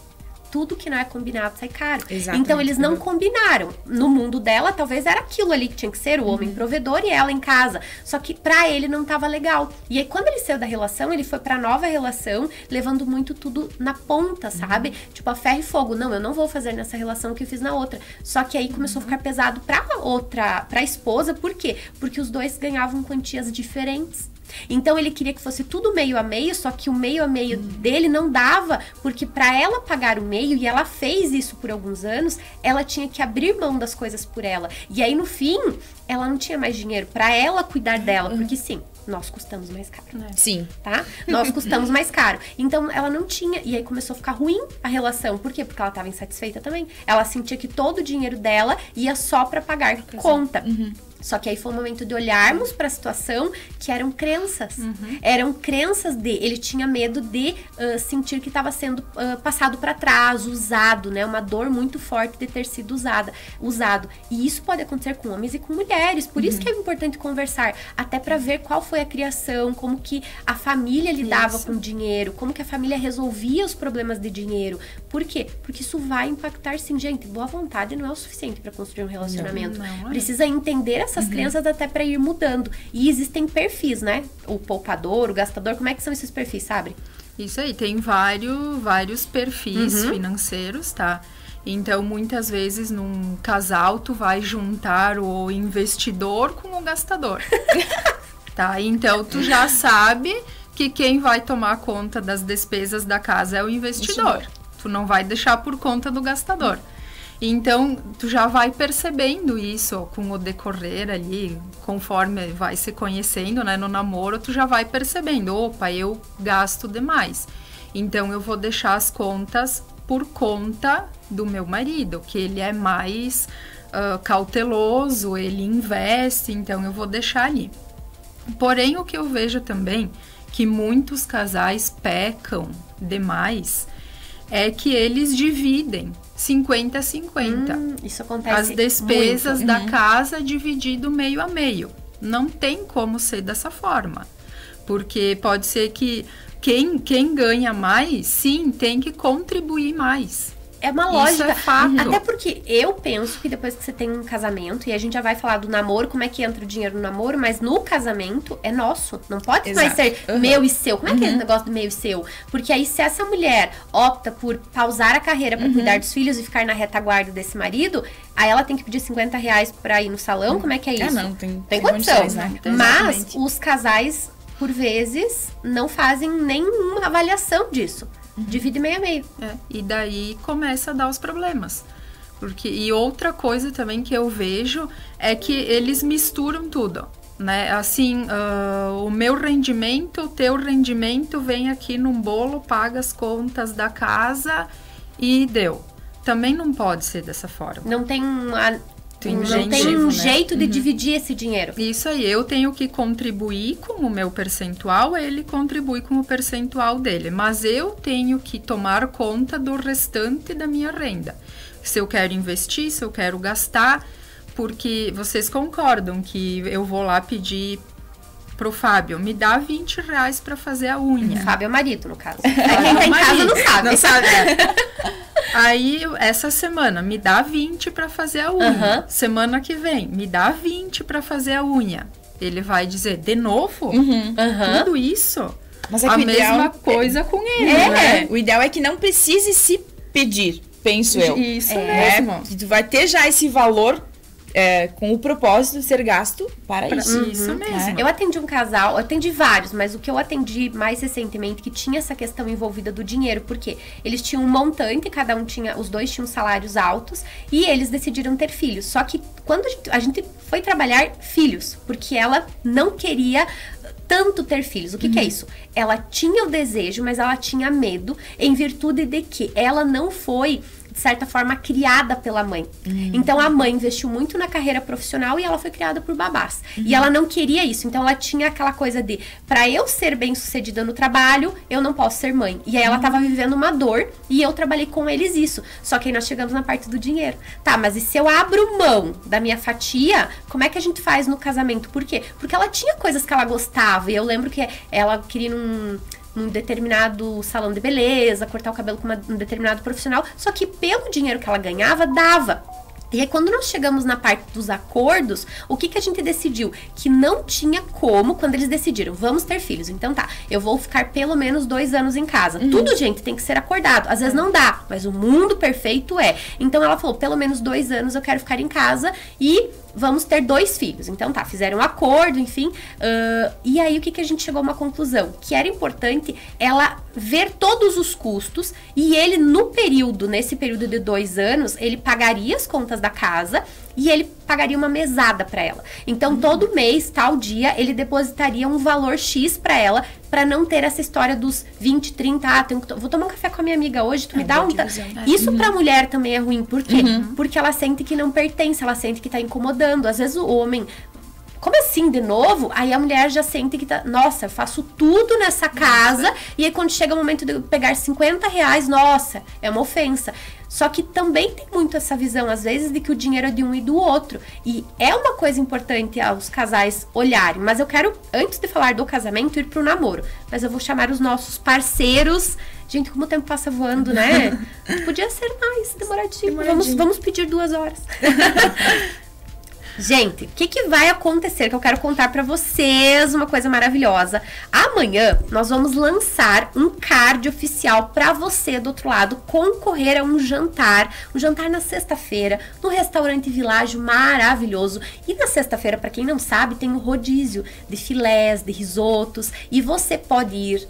tudo que não é combinado sai caro. Exatamente. Então, eles não combinaram. No mundo dela, talvez era aquilo ali que tinha que ser, o homem provedor e ela em casa. Só que pra ele não tava legal. E aí, quando ele saiu da relação, ele foi pra nova relação, levando muito tudo na ponta, sabe? Tipo, a ferro e fogo. Não, eu não vou fazer nessa relação que eu fiz na outra. Só que aí começou a ficar pesado pra esposa. Por quê? Porque os dois ganhavam quantias diferentes. Então ele queria que fosse tudo meio a meio, só que o meio a meio dele não dava, porque para ela pagar o meio, e ela fez isso por alguns anos, ela tinha que abrir mão das coisas por ela. E aí no fim, ela não tinha mais dinheiro para ela cuidar dela, porque sim, nós custamos mais caro. Sim. Tá? Nós custamos mais caro. Então ela não tinha, e aí começou a ficar ruim a relação. Por quê? Porque ela tava insatisfeita também. Ela sentia que todo o dinheiro dela ia só para pagar conta. Só que aí foi o momento de olharmos para a situação que eram crenças. Eram crenças ele tinha medo de sentir que estava sendo passado para trás, usado, né? Uma dor muito forte de ter sido usado. E isso pode acontecer com homens e com mulheres. Por isso que é importante conversar, até para ver qual foi a criação, como que a família lidava com o dinheiro, como que a família resolvia os problemas de dinheiro. Por quê? Porque isso vai impactar, sim, gente. Boa vontade não é o suficiente para construir um relacionamento. Não. Precisa entender essas crenças até para ir mudando. E existem perfis, né? O poupador, o gastador, como é que são esses perfis, sabe? Isso aí, tem vários perfis financeiros, tá? Então, muitas vezes, num casal, tu vai juntar o investidor com o gastador. Tá? Então, tu já sabe que quem vai tomar conta das despesas da casa é o investidor. Tu não vai deixar por conta do gastador. Então, tu já vai percebendo isso com o decorrer ali, conforme vai se conhecendo, né, no namoro, tu já vai percebendo, opa, eu gasto demais. Então, eu vou deixar as contas por conta do meu marido, que ele é mais cauteloso, ele investe, então eu vou deixar ali. Porém, o que eu vejo também, que muitos casais pecam demais, é que eles dividem 50-50. Isso acontece as despesas muito. Da casa dividido meio a meio. Não tem como ser dessa forma. Porque pode ser que quem ganha mais, sim, tem que contribuir mais. É uma lógica. Isso é fato. Até porque eu penso que depois que você tem um casamento, e a gente já vai falar do namoro, como é que entra o dinheiro no namoro, mas no casamento é nosso. Não pode mais ser meu e seu. Como é que é o negócio do meu e seu? Porque aí se essa mulher opta por pausar a carreira para cuidar dos filhos e ficar na retaguarda desse marido, aí ela tem que pedir R$50 para ir no salão, como é que é isso? Não, tem condição. Condições, né? Mas os casais, por vezes, não fazem nenhuma avaliação disso. Divide meio a meio. E daí começa a dar os problemas. E outra coisa também que eu vejo é que eles misturam tudo, né? Assim, o meu rendimento, o teu rendimento, vem aqui num bolo, paga as contas da casa e deu. Também não pode ser dessa forma. Não tem Tem um jeito de dividir esse dinheiro. Isso aí, eu tenho que contribuir com o meu percentual, ele contribui com o percentual dele. Mas eu tenho que tomar conta do restante da minha renda. Se eu quero investir, se eu quero gastar, porque vocês concordam que eu vou lá pedir pro Fábio, me dá R$20 para fazer a unha. Fábio é o marido, no caso. Quem tá em casa não sabe. Não sabe. Aí, essa semana, me dá 20 para fazer a unha. Semana que vem, me dá 20 para fazer a unha. Ele vai dizer, de novo? Tudo isso? Mas é a que o mesma ideal coisa com ele, né? O ideal é que não precise se pedir, penso eu. Isso né? mesmo. Que tu vai ter já esse valor com o propósito de ser gasto para isso. Isso mesmo. Eu atendi um casal, eu atendi vários, mas o que eu atendi mais recentemente que tinha essa questão envolvida do dinheiro, porque eles tinham um montante, cada um tinha, os dois tinham salários altos e eles decidiram ter filhos. Só que quando a gente foi trabalhar filhos, porque ela não queria tanto ter filhos. O que é isso? Ela tinha o desejo, mas ela tinha medo em virtude de que ela não foi, de certa forma, criada pela mãe. Então, a mãe investiu muito na carreira profissional e ela foi criada por babás. E ela não queria isso. Então, ela tinha aquela coisa de, pra eu ser bem-sucedida no trabalho, eu não posso ser mãe. E aí, ela tava vivendo uma dor e eu trabalhei com eles isso. Só que aí, nós chegamos na parte do dinheiro. Tá, mas e se eu abro mão da minha fatia, como é que a gente faz no casamento? Por quê? Porque ela tinha coisas que ela gostava. E eu lembro que ela queria num determinado salão de beleza, cortar o cabelo com um determinado profissional, só que pelo dinheiro que ela ganhava, dava. E aí, quando nós chegamos na parte dos acordos, o que a gente decidiu? Que não tinha como, quando eles decidiram, vamos ter filhos. Então tá, eu vou ficar pelo menos 2 anos em casa. Tudo, gente, tem que ser acordado. Às vezes não dá, mas o mundo perfeito é. Então ela falou, pelo menos 2 anos eu quero ficar em casa e vamos ter 2 filhos. Então tá, fizeram um acordo, enfim. E aí, o que a gente chegou a uma conclusão? Que era importante ela ver todos os custos e ele, nesse período de 2 anos, ele pagaria as contas da casa e ele pagaria uma mesada para ela. Então, todo mês, tal dia, ele depositaria um valor X para ela, para não ter essa história dos 20, 30, vou tomar um café com a minha amiga hoje, tu me dá um... Isso pra mulher também é ruim, por quê? Porque ela sente que não pertence, ela sente que tá incomodando. Às vezes o homem... Como assim, de novo? Aí a mulher já sente que tá... Nossa, eu faço tudo nessa casa. E aí, quando chega o momento de eu pegar 50 reais, nossa, é uma ofensa. Só que também tem muito essa visão, às vezes, de que o dinheiro é de um e do outro. E é uma coisa importante aos casais olharem. Mas eu quero, antes de falar do casamento, ir pro namoro. Mas eu vou chamar os nossos parceiros. Gente, como o tempo passa voando, né? Podia ser mais demoradinho. Vamos pedir 2 horas. Gente, o que vai acontecer, que eu quero contar pra vocês uma coisa maravilhosa. Amanhã, nós vamos lançar um card oficial pra você do outro lado concorrer a um jantar na sexta-feira, no restaurante Világio maravilhoso. E na sexta-feira, pra quem não sabe, tem o rodízio de filés, de risotos, e você pode ir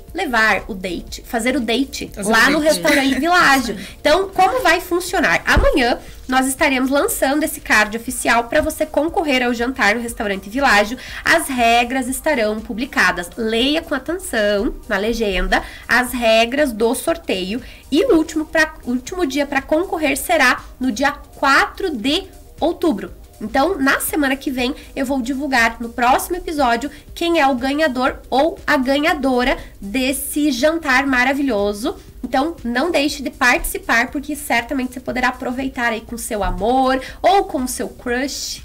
fazer o date lá no restaurante Világio. Então, como vai funcionar? Amanhã, nós estaremos lançando esse card oficial para você concorrer ao jantar no restaurante Világio. As regras estarão publicadas. Leia com atenção na legenda as regras do sorteio. E o último dia para concorrer será no dia 4 de outubro. Então, na semana que vem, eu vou divulgar no próximo episódio quem é o ganhador ou a ganhadora desse jantar maravilhoso. Então, não deixe de participar, porque certamente você poderá aproveitar aí com seu amor ou com o seu crush.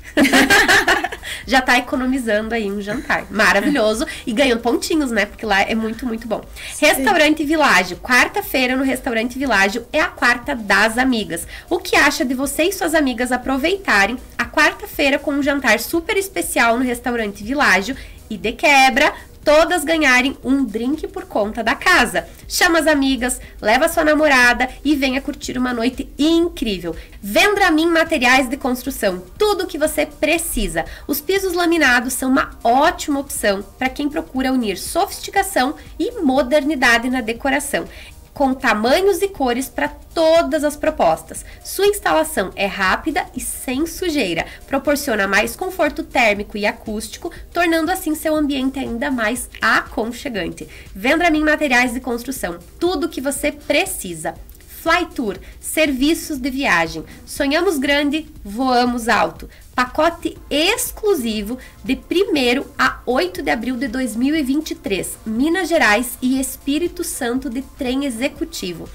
Já tá economizando aí um jantar maravilhoso e ganhando pontinhos, né? Porque lá é muito, muito bom. Sim. Restaurante Világio. Quarta-feira no Restaurante Világio é a quarta das amigas. O que acha de você e suas amigas aproveitarem a quarta-feira com um jantar super especial no Restaurante Világio e de quebra, todas ganharem um drink por conta da casa? Chama as amigas, leva sua namorada e venha curtir uma noite incrível. Vendramin Materiais de Construção, tudo o que você precisa. Os pisos laminados são uma ótima opção para quem procura unir sofisticação e modernidade na decoração, com tamanhos e cores para todas as propostas. Sua instalação é rápida e sem sujeira, proporciona mais conforto térmico e acústico, tornando assim seu ambiente ainda mais aconchegante. Vendramin Materiais de Construção, tudo o que você precisa. Flytour, serviços de viagem. Sonhamos grande, voamos alto. Pacote exclusivo de 1º a 8 de abril de 2023. Minas Gerais e Espírito Santo de trem executivo.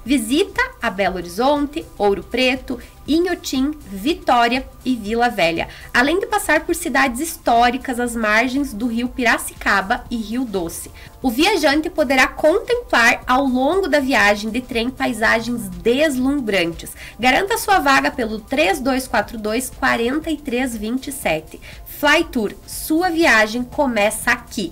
Visita a Belo Horizonte, Ouro Preto, Inhotim, Vitória e Vila Velha, além de passar por cidades históricas às margens do rio Piracicaba e Rio Doce. O viajante poderá contemplar ao longo da viagem de trem paisagens deslumbrantes. Garanta sua vaga pelo 3242-4327. Flytour, sua viagem começa aqui.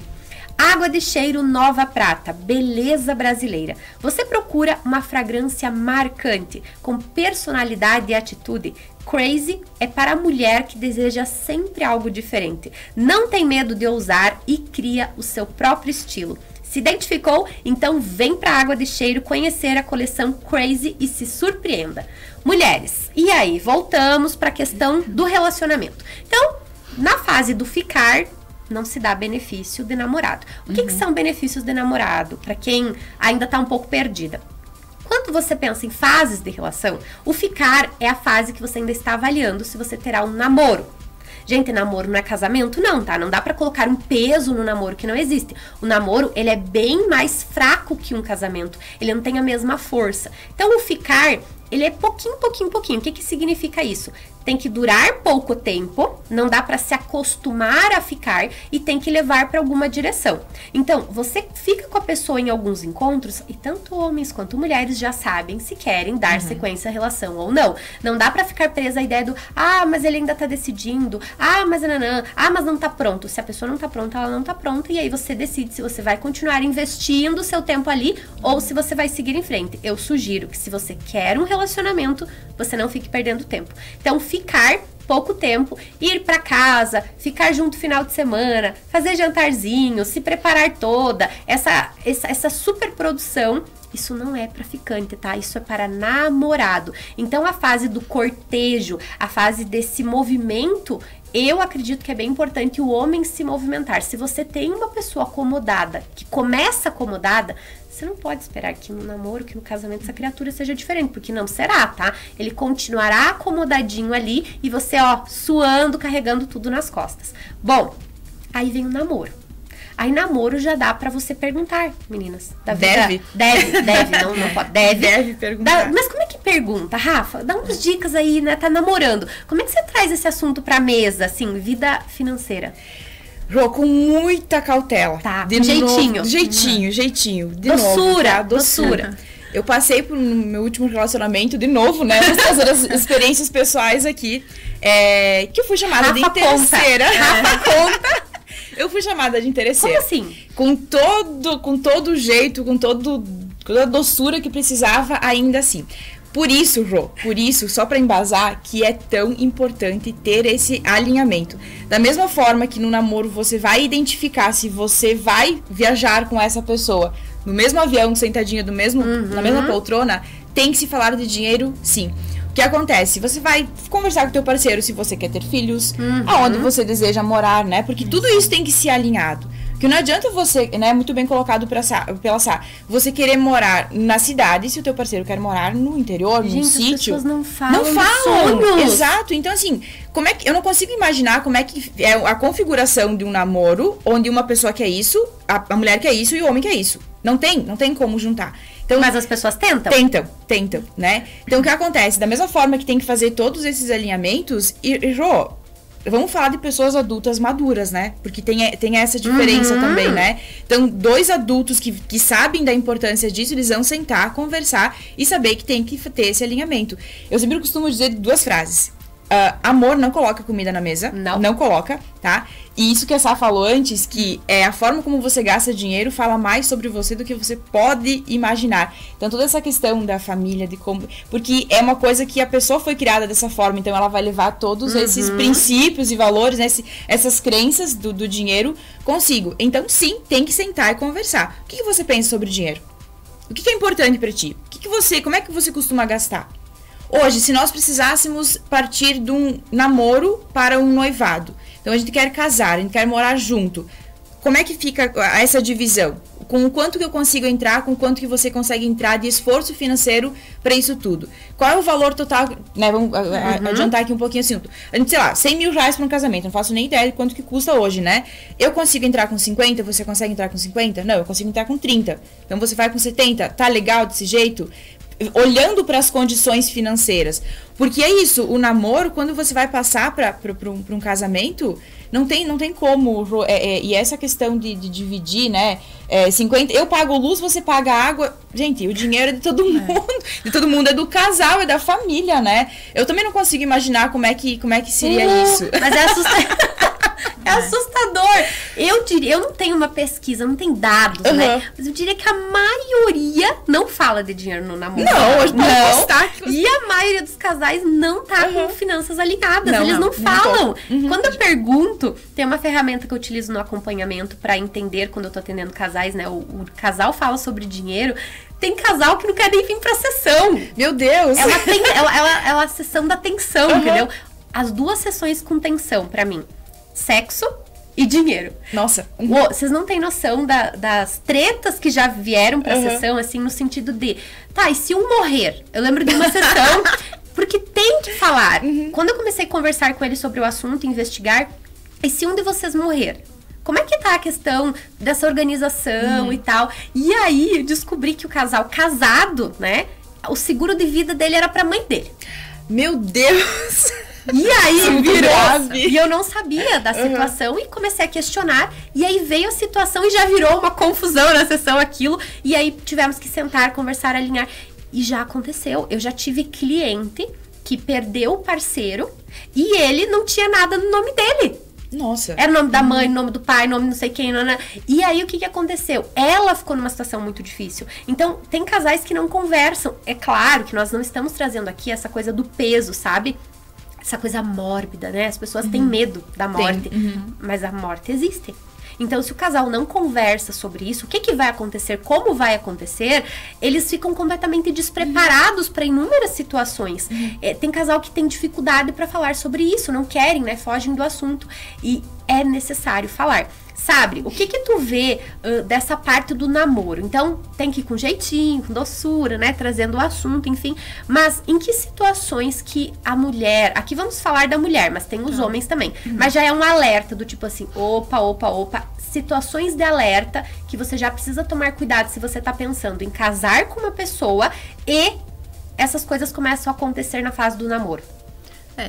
Água de cheiro Nova Prata, beleza brasileira. Você procura uma fragrância marcante, com personalidade e atitude? Crazy é para a mulher que deseja sempre algo diferente. Não tem medo de ousar e cria o seu próprio estilo. Se identificou? Então vem para Água de Cheiro conhecer a coleção Crazy e se surpreenda. Mulheres, e aí? Voltamos para a questão do relacionamento. Então, na fase do ficar, não se dá benefício de namorado. O que são benefícios de namorado? Para quem ainda está um pouco perdida. Quando você pensa em fases de relação, o ficar é a fase que você ainda está avaliando se você terá um namoro. Gente, namoro não é casamento? Não, tá? Não dá pra colocar um peso no namoro que não existe. O namoro, ele é bem mais fraco que um casamento. Ele não tem a mesma força. Então, o ficar, ele é pouquinho. O que significa isso? Tem que durar pouco tempo, não dá pra se acostumar a ficar e tem que levar pra alguma direção. Então, você fica com a pessoa em alguns encontros e tanto homens quanto mulheres já sabem se querem dar sequência à relação ou não. Não dá pra ficar presa à ideia do, mas ele ainda tá decidindo, mas não tá pronto. Se a pessoa não tá pronta, ela não tá pronta e aí você decide se você vai continuar investindo o seu tempo ali ou se você vai seguir em frente. Eu sugiro que se você quer um relacionamento, você não fique perdendo tempo. Então, ficar pouco tempo, ir para casa, ficar junto final de semana, fazer jantarzinho, se preparar toda, essa superprodução, isso não é para ficante, tá? Isso é para namorado. Então, a fase do cortejo, a fase desse movimento, eu acredito que é bem importante o homem se movimentar. Se você tem uma pessoa acomodada, que começa acomodada, você não pode esperar que no namoro, que no casamento, essa criatura seja diferente, porque não será, tá? Ele continuará acomodadinho ali e você, suando, carregando tudo nas costas. Bom, aí vem o namoro. Aí namoro já dá pra você perguntar, meninas. Da vida. Deve, não pode. Deve perguntar. Mas como é que pergunta, Rafa? Dá umas dicas aí, né? Tá namorando. Como é que você traz esse assunto pra mesa, assim, vida financeira? Rô, com muita cautela. Tá, jeitinho. Doçura. Eu passei por no meu último relacionamento, de novo, né? Trazendo as experiências pessoais aqui. Que eu fui chamada de interesseira. Rafa conta. Eu fui chamada de interesseira. Como assim? Com todo o jeito, com toda a doçura que precisava, ainda assim. Por isso, Rô, só para embasar, que é tão importante ter esse alinhamento. Da mesma forma que no namoro você vai identificar se você vai viajar com essa pessoa no mesmo avião, sentadinha na mesma poltrona, tem que se falar de dinheiro, sim. O que acontece? Você vai conversar com o teu parceiro se você quer ter filhos, aonde você deseja morar, né? Porque tudo isso tem que ser alinhado. Que não adianta você, né, muito bem colocado pela Sá, você querer morar na cidade se o teu parceiro quer morar no interior, num sítio. As pessoas não falam. Exato. Então, assim, como é que eu não consigo imaginar como é que é a configuração de um namoro onde uma pessoa quer isso, a mulher quer isso e o homem quer isso. Não tem como juntar. Então, mas as pessoas tentam? Tentam, né? Então, o que acontece? Da mesma forma que tem que fazer todos esses alinhamentos, Rô, vamos falar de pessoas adultas maduras, né? Porque tem essa diferença também, né? Então, dois adultos que sabem da importância disso, eles vão sentar, conversar e saber que tem que ter esse alinhamento. Eu sempre costumo dizer duas frases. Amor não coloca comida na mesa. Não coloca, tá? E isso que a Sá falou antes, que a forma como você gasta dinheiro fala mais sobre você do que você pode imaginar. Então, toda essa questão da família, de como... Porque é uma coisa que a pessoa foi criada dessa forma, então ela vai levar todos esses princípios e valores, né, essas crenças do dinheiro consigo. Então, sim, tem que sentar e conversar. O que você pensa sobre dinheiro? O que é importante pra ti? Como é que você costuma gastar? Hoje, se nós precisássemos partir de um namoro para um noivado, então a gente quer casar, a gente quer morar junto, como é que fica essa divisão? Com o quanto que eu consigo entrar, com o quanto que você consegue entrar de esforço financeiro para isso tudo? Qual é o valor total, né, vamos adiantar aqui um pouquinho assim, a gente, sei lá, 100 mil reais para um casamento, não faço nem ideia de quanto que custa hoje, né? Eu consigo entrar com 50, você consegue entrar com 50? Não, eu consigo entrar com 30, então você vai com 70, tá legal desse jeito? Olhando para as condições financeiras. Porque é isso, o namoro, quando você vai passar para um casamento, não tem como. E essa questão de dividir, né? 50, eu pago luz, você paga água. Gente, o dinheiro é de todo mundo. De todo mundo, é do casal, é da família, né? Eu também não consigo imaginar como é que seria isso. Mas é assustador. É assustador. Eu não tenho uma pesquisa, não tenho dados, né? Mas eu diria que a maioria não fala de dinheiro no namoro. Não. E a maioria dos casais não tá com finanças alinhadas. Eles não falam. Quando eu pergunto, tem uma ferramenta que eu utilizo no acompanhamento pra entender quando eu tô atendendo casais, né? O casal fala sobre dinheiro. Tem casal que não quer nem vir pra sessão. Meu Deus! É a sessão da tensão, entendeu? As 2 sessões com tensão, pra mim. Sexo e dinheiro. Nossa. Vocês não têm noção das tretas que já vieram pra sessão, assim, no sentido de... Tá, e se um morrer? Eu lembro de uma sessão... Porque tem que falar. Quando eu comecei a conversar com ele sobre o assunto, investigar... E se um de vocês morrer? Como é que tá a questão dessa organização e tal? E aí, eu descobri que o casal casado, né? O seguro de vida dele era pra mãe dele. Meu Deus! E aí virou, grave. e eu não sabia da situação e comecei a questionar, e aí veio a situação e já virou uma confusão na sessão aquilo, e aí tivemos que sentar, conversar, alinhar, e já aconteceu. Eu já tive cliente que perdeu o parceiro e ele não tinha nada no nome dele. Nossa. Era o nome da mãe, nome do pai, nome não sei quem, e aí o que aconteceu? Ela ficou numa situação muito difícil. Então, tem casais que não conversam. É claro que nós não estamos trazendo aqui essa coisa do peso, sabe? Essa coisa mórbida, né? As pessoas têm medo da morte, mas a morte existe. Então, se o casal não conversa sobre isso, o que vai acontecer, como vai acontecer, eles ficam completamente despreparados para inúmeras situações. Tem casal que tem dificuldade para falar sobre isso, não querem, né? Fogem do assunto. E é necessário falar. Sabe, o que tu vê dessa parte do namoro? Então, tem que ir com jeitinho, com doçura, né? Trazendo o assunto, enfim. Mas em que situações que a mulher... Aqui vamos falar da mulher, mas tem os homens também. Mas já é um alerta do tipo assim, opa. Situações de alerta que você já precisa tomar cuidado se você tá pensando em casar com uma pessoa e essas coisas começam a acontecer na fase do namoro.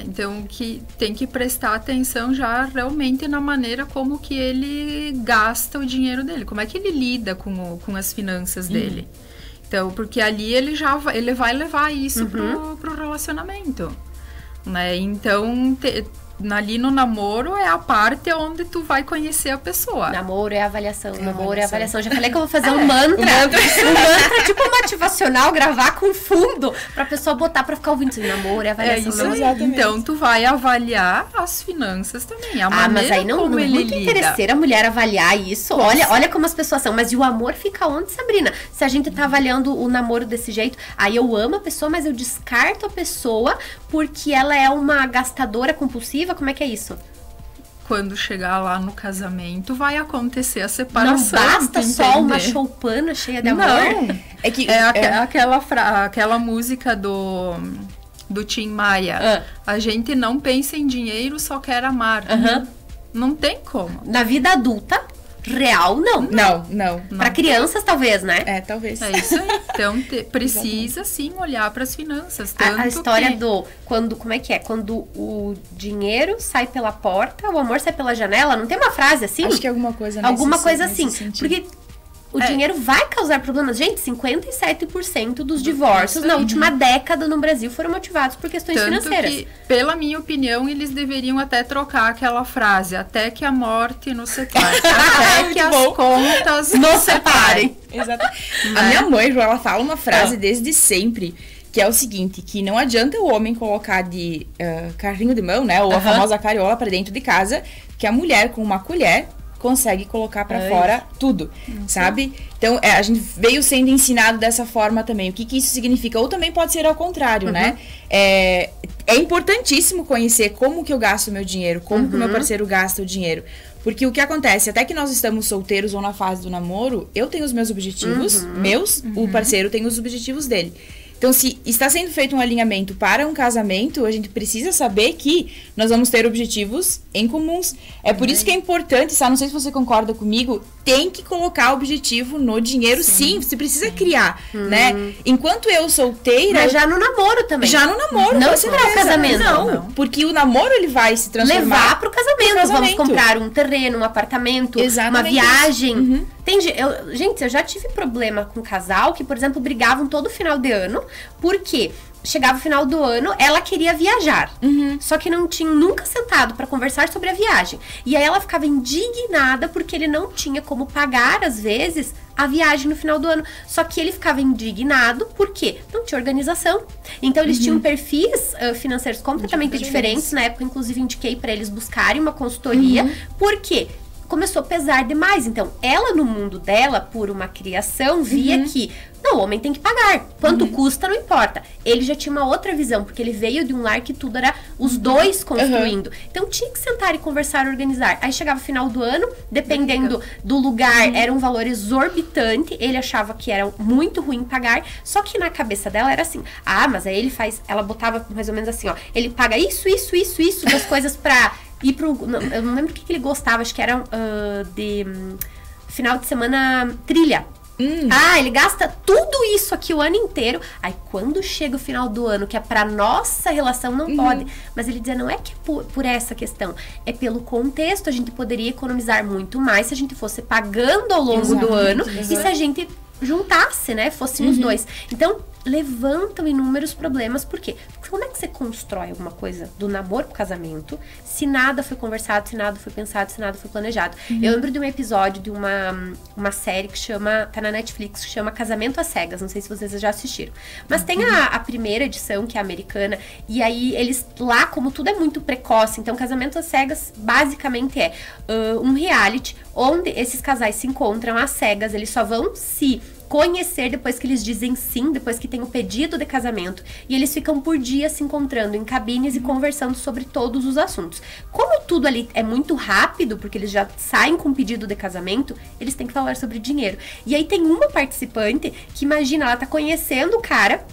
Então que tem que prestar atenção já realmente na maneira como que ele gasta o dinheiro dele, como é que ele lida com as finanças dele. Então, porque ali ele vai levar isso pro relacionamento, né? Então, ali no namoro é a parte onde tu vai conhecer a pessoa. Namoro é avaliação, namoro é avaliação. Já falei que eu vou fazer um mantra. Um mantra tipo motivacional, gravar com fundo, pra pessoa botar pra ficar ouvindo. Namoro é avaliação. Isso aí. Então, tu vai avaliar as finanças também. A maneira mas aí não como é ele muito lida. interesseira a mulher avaliar isso. Olha como as pessoas são. Mas e o amor fica onde, Sabrina? Se a gente tá avaliando o namoro desse jeito, aí eu amo a pessoa, mas eu descarto a pessoa porque ela é uma gastadora compulsiva. Como é que é isso? Quando chegar lá no casamento, vai acontecer a separação. Não basta só uma choupana cheia de amor? Não. É que aquela música do Tim Maia. A gente não pensa em dinheiro, só quer amar. Não tem como. Na vida adulta, real, não. Não. Pra crianças, talvez, né? Talvez. É isso aí. Então, precisa sim olhar para as finanças. A história como é que é? Quando o dinheiro sai pela porta, o amor sai pela janela. Não tem uma frase assim? Acho que é alguma coisa assim. Sentido. Porque o dinheiro vai causar problemas. Gente, 57% dos divórcios na última década no Brasil foram motivados por questões financeiras. Que, pela minha opinião, eles deveriam até trocar aquela frase, até que a morte nos separe. Até que as contas nos separem. Exato. A minha mãe, João, ela fala uma frase desde sempre, que é o seguinte, que não adianta o homem colocar de carrinho de mão, né, ou a famosa cariola pra dentro de casa, que a mulher com uma colher consegue colocar pra fora tudo, sabe? Então, a gente veio sendo ensinado dessa forma também. O que isso significa? Ou também pode ser ao contrário, né? É importantíssimo conhecer como que eu gasto o meu dinheiro, como que o meu parceiro gasta o dinheiro. Porque o que acontece, até que nós estamos solteiros ou na fase do namoro, eu tenho os meus objetivos, o parceiro tem os objetivos dele. Então, se está sendo feito um alinhamento para um casamento, a gente precisa saber que nós vamos ter objetivos em comuns. É por isso que é importante, não sei se você concorda comigo, tem que colocar objetivo no dinheiro, sim, você precisa criar, né? Enquanto eu solteira... Mas já no namoro também. Já no namoro, não para o casamento. Não, porque o namoro, ele vai se transformar... Levar para o casamento. Vamos comprar um terreno, um apartamento, uma viagem. Gente, eu já tive problema com um casal que, por exemplo, brigavam todo final de ano. Por quê? chegava o final do ano, ela queria viajar. Só que não tinha nunca sentado pra conversar sobre a viagem. E aí ela ficava indignada porque ele não tinha como pagar, às vezes, a viagem no final do ano. Só que ele ficava indignado porque não tinha organização. Então eles tinham perfis financeiros completamente diferentes. Na época, inclusive, indiquei pra eles buscarem uma consultoria. Por quê? Começou a pesar demais. Então, ela no mundo dela, por uma criação, via que não, o homem tem que pagar. Quanto custa, não importa. Ele já tinha uma outra visão, porque ele veio de um lar que tudo era os dois construindo. Então, tinha que sentar e conversar, organizar. Aí chegava o final do ano, dependendo do lugar, era um valor exorbitante. Ele achava que era muito ruim pagar. Só que na cabeça dela era assim, mas aí ele faz... Ela botava mais ou menos assim, ó. Ele paga isso das coisas pra... ir pro... eu não lembro o que ele gostava, acho que era de final de semana trilha. Ele gasta tudo isso aqui o ano inteiro. Aí quando chega o final do ano, que é pra nossa relação, não pode. Mas ele dizia, não é que é por essa questão, é pelo contexto. A gente poderia economizar muito mais se a gente fosse pagando ao longo do ano e se a gente juntasse, né? Fôssemos dois. Então, levantam inúmeros problemas. Por quê? Porque como é que você constrói alguma coisa do namoro pro casamento se nada foi conversado, se nada foi pensado, se nada foi planejado? Eu lembro de um episódio de uma série que chama, tá na Netflix, que chama Casamento às Cegas. Não sei se vocês já assistiram. Mas tem a primeira edição, que é americana, e aí eles lá, como tudo é muito precoce, então Casamento às Cegas basicamente é um reality onde esses casais se encontram às cegas, eles só vão se conhecer depois que eles dizem sim, depois que tem o pedido de casamento. E eles ficam por dia se encontrando em cabines e conversando sobre todos os assuntos. Como tudo ali é muito rápido, porque eles já saem com o pedido de casamento, eles têm que falar sobre dinheiro. E aí tem uma participante que, imagina, ela tá conhecendo o cara,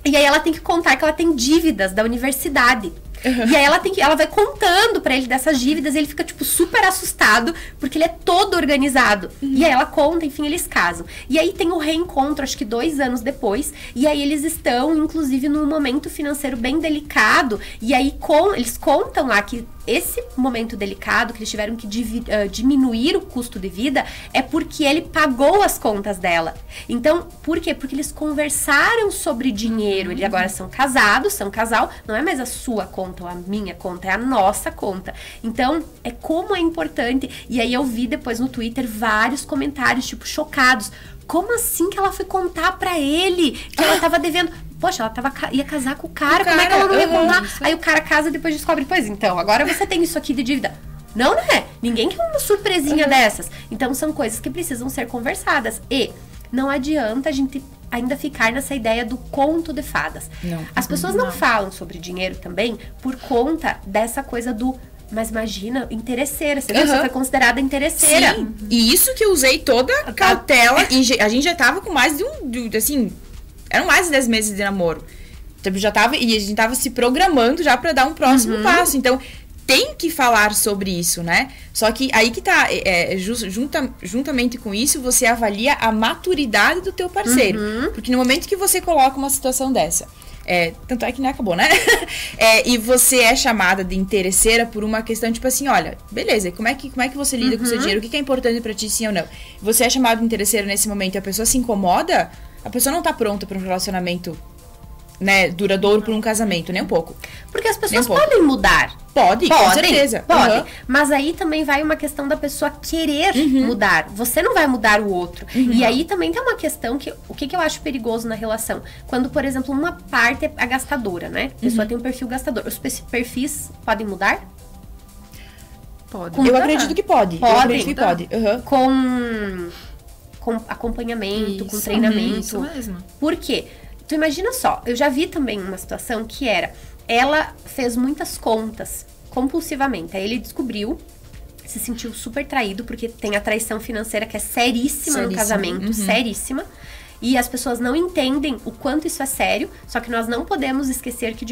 e aí ela tem que contar que ela tem dívidas da universidade. E aí ela vai contando pra ele dessas dívidas e ele fica, tipo, super assustado, porque ele é todo organizado. E aí ela conta, enfim, eles casam. E aí tem o reencontro, acho que 2 anos depois, e aí eles estão, inclusive, num momento financeiro bem delicado, e aí eles contam lá que esse momento delicado, que eles tiveram que diminuir o custo de vida, é porque ele pagou as contas dela. Então, por quê? Porque eles conversaram sobre dinheiro. Eles agora são casados, são casal, não é mais a sua conta ou a minha conta, é a nossa conta. Então, é como é importante. E aí eu vi depois no Twitter vários comentários, tipo, chocados. Como assim que ela foi contar pra ele que ela tava devendo? Poxa, ela ia casar com o cara, como é que ela não ia contar? Aí o cara casa e depois descobre, pois então, agora você tem isso aqui de dívida. Não, né? Ninguém quer uma surpresinha dessas. Então, são coisas que precisam ser conversadas. E não adianta a gente ainda ficar nessa ideia do conto de fadas. As pessoas não falam sobre dinheiro também por conta dessa coisa do... Mas imagina, interesseira. Você foi considerada interesseira. Sim. E isso que eu usei toda a cautela. E a gente já tava com mais de assim... Eram mais de 10 meses de namoro. Então, e a gente tava se programando já pra dar um próximo passo. Então, tem que falar sobre isso, né? Só que aí que tá, juntamente com isso, você avalia a maturidade do teu parceiro. Porque no momento que você coloca uma situação dessa, tanto é que nem acabou, né? E você é chamada de interesseira por uma questão, tipo assim, olha, beleza, como é que você lida com o seu dinheiro? O que é importante pra ti, sim ou não? Você é chamado de interesseira nesse momento e a pessoa se incomoda, a pessoa não tá pronta pra um relacionamento, né, duradouro, pra um casamento, nem um pouco. Porque as pessoas podem mudar. Pode, com certeza. Podem. Mas aí também vai uma questão da pessoa querer mudar. Você não vai mudar o outro. E aí também tem uma questão que... O que eu acho perigoso na relação? Quando, por exemplo, uma parte é a gastadora, né? A pessoa tem um perfil gastador. Os perfis podem mudar? Pode. Eu acredito que pode. Eu acredito que pode. Com acompanhamento, com treinamento. Isso mesmo. Por quê? Tu imagina só, eu já vi também uma situação que era... Ela fez muitas contas compulsivamente. Aí ele descobriu, se sentiu super traído, porque tem a traição financeira que é seríssima no casamento, seríssima. E as pessoas não entendem o quanto isso é sério, só que nós não podemos esquecer que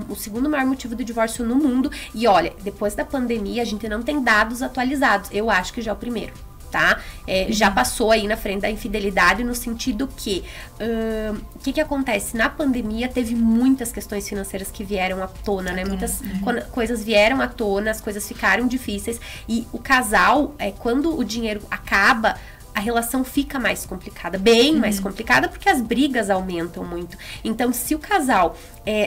o segundo maior motivo do divórcio no mundo... E olha, depois da pandemia, a gente não tem dados atualizados. Eu acho que já é o primeiro. Tá? Já passou aí na frente da infidelidade, no sentido que o que acontece? Na pandemia teve muitas questões financeiras que vieram à tona, né? Muitas coisas vieram à tona, as coisas ficaram difíceis, e o casal, quando o dinheiro acaba, a relação fica mais complicada, bem mais complicada, porque as brigas aumentam muito. Então, se o casal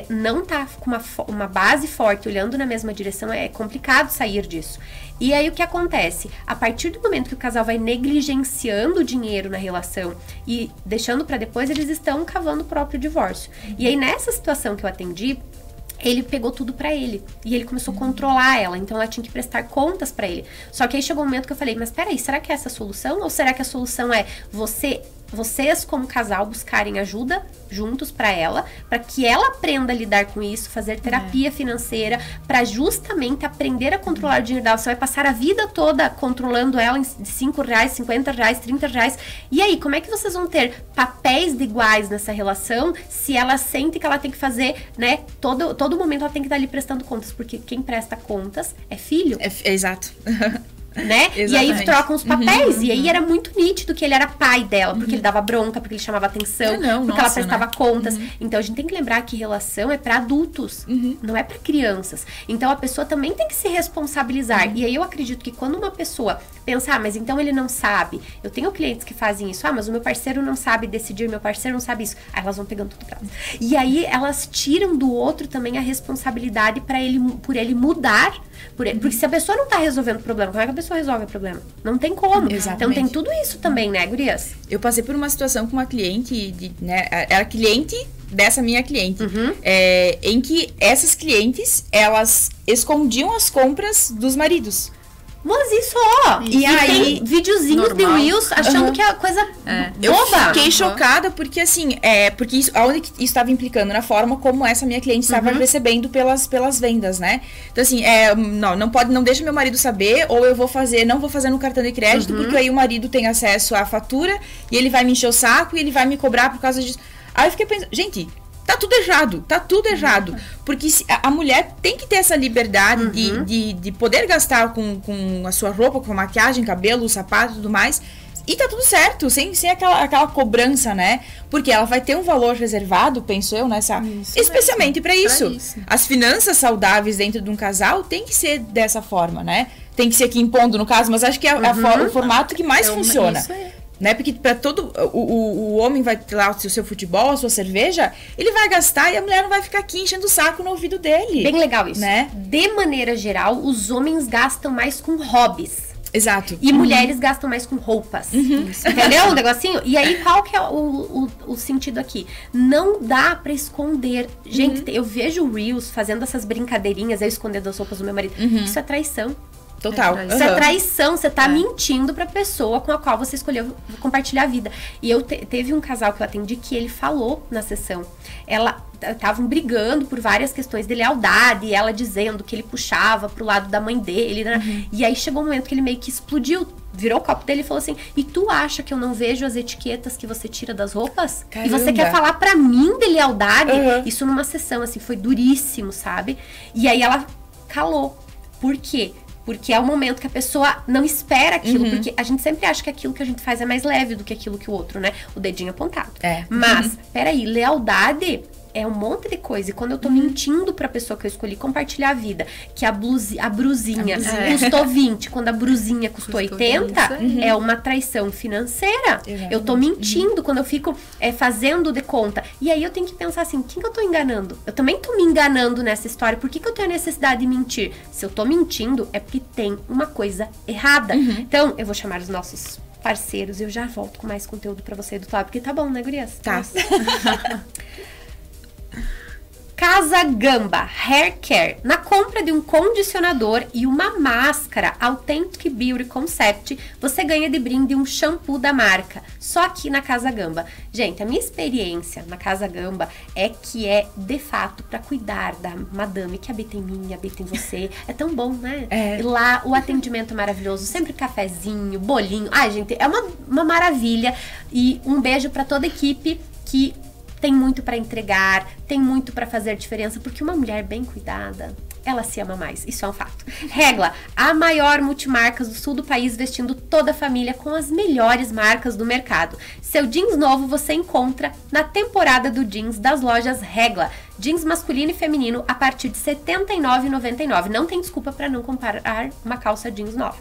não tá com uma base forte, olhando na mesma direção, é complicado sair disso. E aí, o que acontece? A partir do momento que o casal vai negligenciando o dinheiro na relação e deixando para depois, eles estão cavando o próprio divórcio. E aí, nessa situação que eu atendi, ele pegou tudo pra ele. E ele começou a controlar ela. Então, ela tinha que prestar contas pra ele. Só que aí chegou um momento que eu falei, mas peraí, será que é essa a solução? Ou será que a solução é vocês como casal buscarem ajuda juntos pra ela, pra que ela aprenda a lidar com isso, fazer terapia financeira, pra justamente aprender a controlar o dinheiro dela. Você vai passar a vida toda controlando ela de R$5, R$50, R$30. E aí, como é que vocês vão ter papéis iguais nessa relação se ela sente que ela tem que fazer, né? Todo momento ela tem que estar ali prestando contas, porque quem presta contas é filho. Exato. Né? E aí trocam os papéis. E aí era muito nítido que ele era pai dela, porque ele dava bronca, porque ele chamava atenção, porque ela prestava contas. Então a gente tem que lembrar que relação é para adultos, não é para crianças. Então a pessoa também tem que se responsabilizar. E aí eu acredito que quando uma pessoa pensa, mas então ele não sabe. Eu tenho clientes que fazem isso, mas o meu parceiro não sabe decidir, meu parceiro não sabe isso. Aí elas vão pegando tudo pra elas. E aí elas tiram do outro também a responsabilidade por ele mudar. Porque se a pessoa não tá resolvendo o problema, como é que a pessoa resolve o problema? Não tem como. Exatamente. Então tem tudo isso também, né, gurias? Eu passei por uma situação com uma cliente, né, era cliente dessa minha cliente, em que essas clientes, elas escondiam as compras dos maridos. Mas isso, ó. E aí, tem videozinhos de Reels achando que é coisa boba. Eu fiquei chocada porque, assim, porque aonde isso estava implicando? Na forma como essa minha cliente estava recebendo pelas vendas, né? Então, assim, não deixa meu marido saber, ou eu não vou fazer no cartão de crédito, porque aí o marido tem acesso à fatura e ele vai me encher o saco e ele vai me cobrar por causa disso. Aí eu fiquei pensando, gente, tá tudo errado. Porque a mulher tem que ter essa liberdade de poder gastar com a sua roupa, com a maquiagem, cabelo, sapato e tudo mais. E tá tudo certo, sem aquela cobrança, né? Porque ela vai ter um valor reservado, penso eu, nessa. Especialmente para isso. As finanças saudáveis dentro de um casal tem que ser dessa forma, né? Tem que ser aqui impondo, no caso, mas acho que é o formato que mais funciona. Isso é. Né? Porque para todo o homem vai ter lá o seu futebol, a sua cerveja, ele vai gastar e a mulher não vai ficar aqui enchendo o saco no ouvido dele. Bem legal isso, né? De maneira geral, os homens gastam mais com hobbies. Exato. E mulheres gastam mais com roupas. Entendeu? Um negocinho? E aí, qual que é o sentido aqui? Não dá pra esconder. Gente, eu vejo Reels fazendo essas brincadeirinhas, eu escondendo as roupas do meu marido. Isso é traição. Total. Isso é traição, você tá mentindo pra pessoa com a qual você escolheu compartilhar a vida. E eu teve um casal que eu atendi que ele falou na sessão. Estavam brigando por várias questões de lealdade, e ela dizendo que ele puxava pro lado da mãe dele, né? E aí chegou um momento que ele meio que explodiu, virou o copo dele e falou assim, e tu acha que eu não vejo as etiquetas que você tira das roupas? Caramba. E você quer falar pra mim de lealdade? Isso numa sessão, assim, foi duríssimo, sabe? E aí ela calou. Por quê? Porque é o momento que a pessoa não espera aquilo. Porque a gente sempre acha que aquilo que a gente faz é mais leve do que aquilo que o outro, né? O dedinho apontado. Mas, peraí, lealdade é um monte de coisa. E quando eu tô mentindo pra pessoa que eu escolhi compartilhar a vida, que a brusinha custou 20, quando a brusinha custou 80, é uma traição financeira. Exatamente. Eu tô mentindo quando eu fico fazendo de conta. E aí eu tenho que pensar assim, quem que eu tô enganando? Eu também tô me enganando nessa história. Por que eu tenho a necessidade de mentir? Se eu tô mentindo, é porque tem uma coisa errada. Então, eu vou chamar os nossos parceiros e eu já volto com mais conteúdo pra você do outro lado. Porque tá bom, né, gurias? Tá. Casa Gamba Hair Care. Na compra de um condicionador e uma máscara Authentic Beauty Concept, você ganha de brinde um shampoo da marca. Só aqui na Casa Gamba. Gente, a minha experiência na Casa Gamba é que é, de fato, para cuidar da madame que habita em mim, habita em você. É tão bom, né? E lá o atendimento é maravilhoso. Sempre cafezinho, bolinho. Ai, gente, é uma maravilha. E um beijo para toda a equipe que tem muito para entregar, tem muito para fazer diferença, porque uma mulher bem cuidada ela se ama mais. Isso é um fato. Regla, a maior multimarcas do sul do país, vestindo toda a família com as melhores marcas do mercado. Seu jeans novo você encontra na temporada do jeans das lojas Regla. Jeans masculino e feminino a partir de R$ 79,99. Não tem desculpa para não comprar uma calça jeans nova.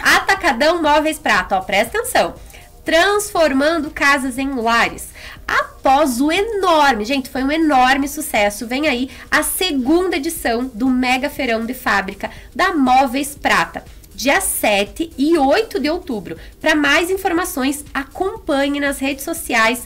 Atacadão Móveis Prata, ó, presta atenção. Transformando casas em lares. Após o enorme, gente, foi um enorme sucesso, vem aí a segunda edição do Mega Feirão de Fábrica da Móveis Prata, dia 7 e 8 de outubro. Para mais informações, acompanhe nas redes sociais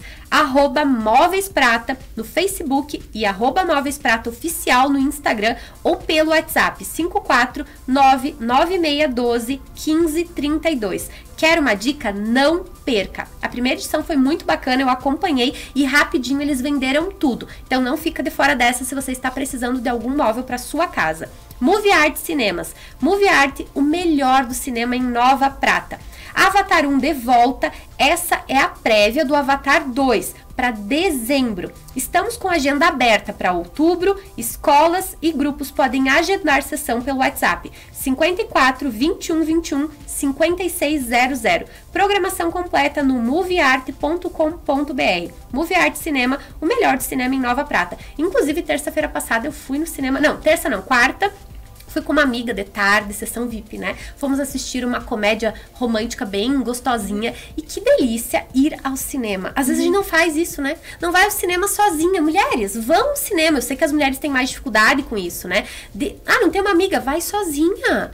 @Móveis Prata no Facebook e @Móveis Prata Oficial no Instagram ou pelo WhatsApp 54996121532. Quer uma dica? Não perca! A primeira edição foi muito bacana, eu acompanhei e rapidinho eles venderam tudo. Então não fica de fora dessa se você está precisando de algum móvel para sua casa. Movie Art Cinemas. Movie Art, o melhor do cinema em Nova Prata. Avatar 1 de volta, essa é a prévia do Avatar 2 para dezembro. Estamos com agenda aberta para outubro, escolas e grupos podem agendar sessão pelo WhatsApp 54 21 21 5600. Programação completa no movieart.com.br. Movie Art Cinema, o melhor de cinema em Nova Prata. Inclusive, terça-feira passada eu fui no cinema, quarta, fui com uma amiga de tarde, sessão VIP, né? Fomos assistir uma comédia romântica bem gostosinha. E que delícia ir ao cinema. Às vezes a gente não faz isso, né? Não vai ao cinema sozinha. Mulheres, vão ao cinema. Eu sei que as mulheres têm mais dificuldade com isso, né? Não tem uma amiga? Vai sozinha.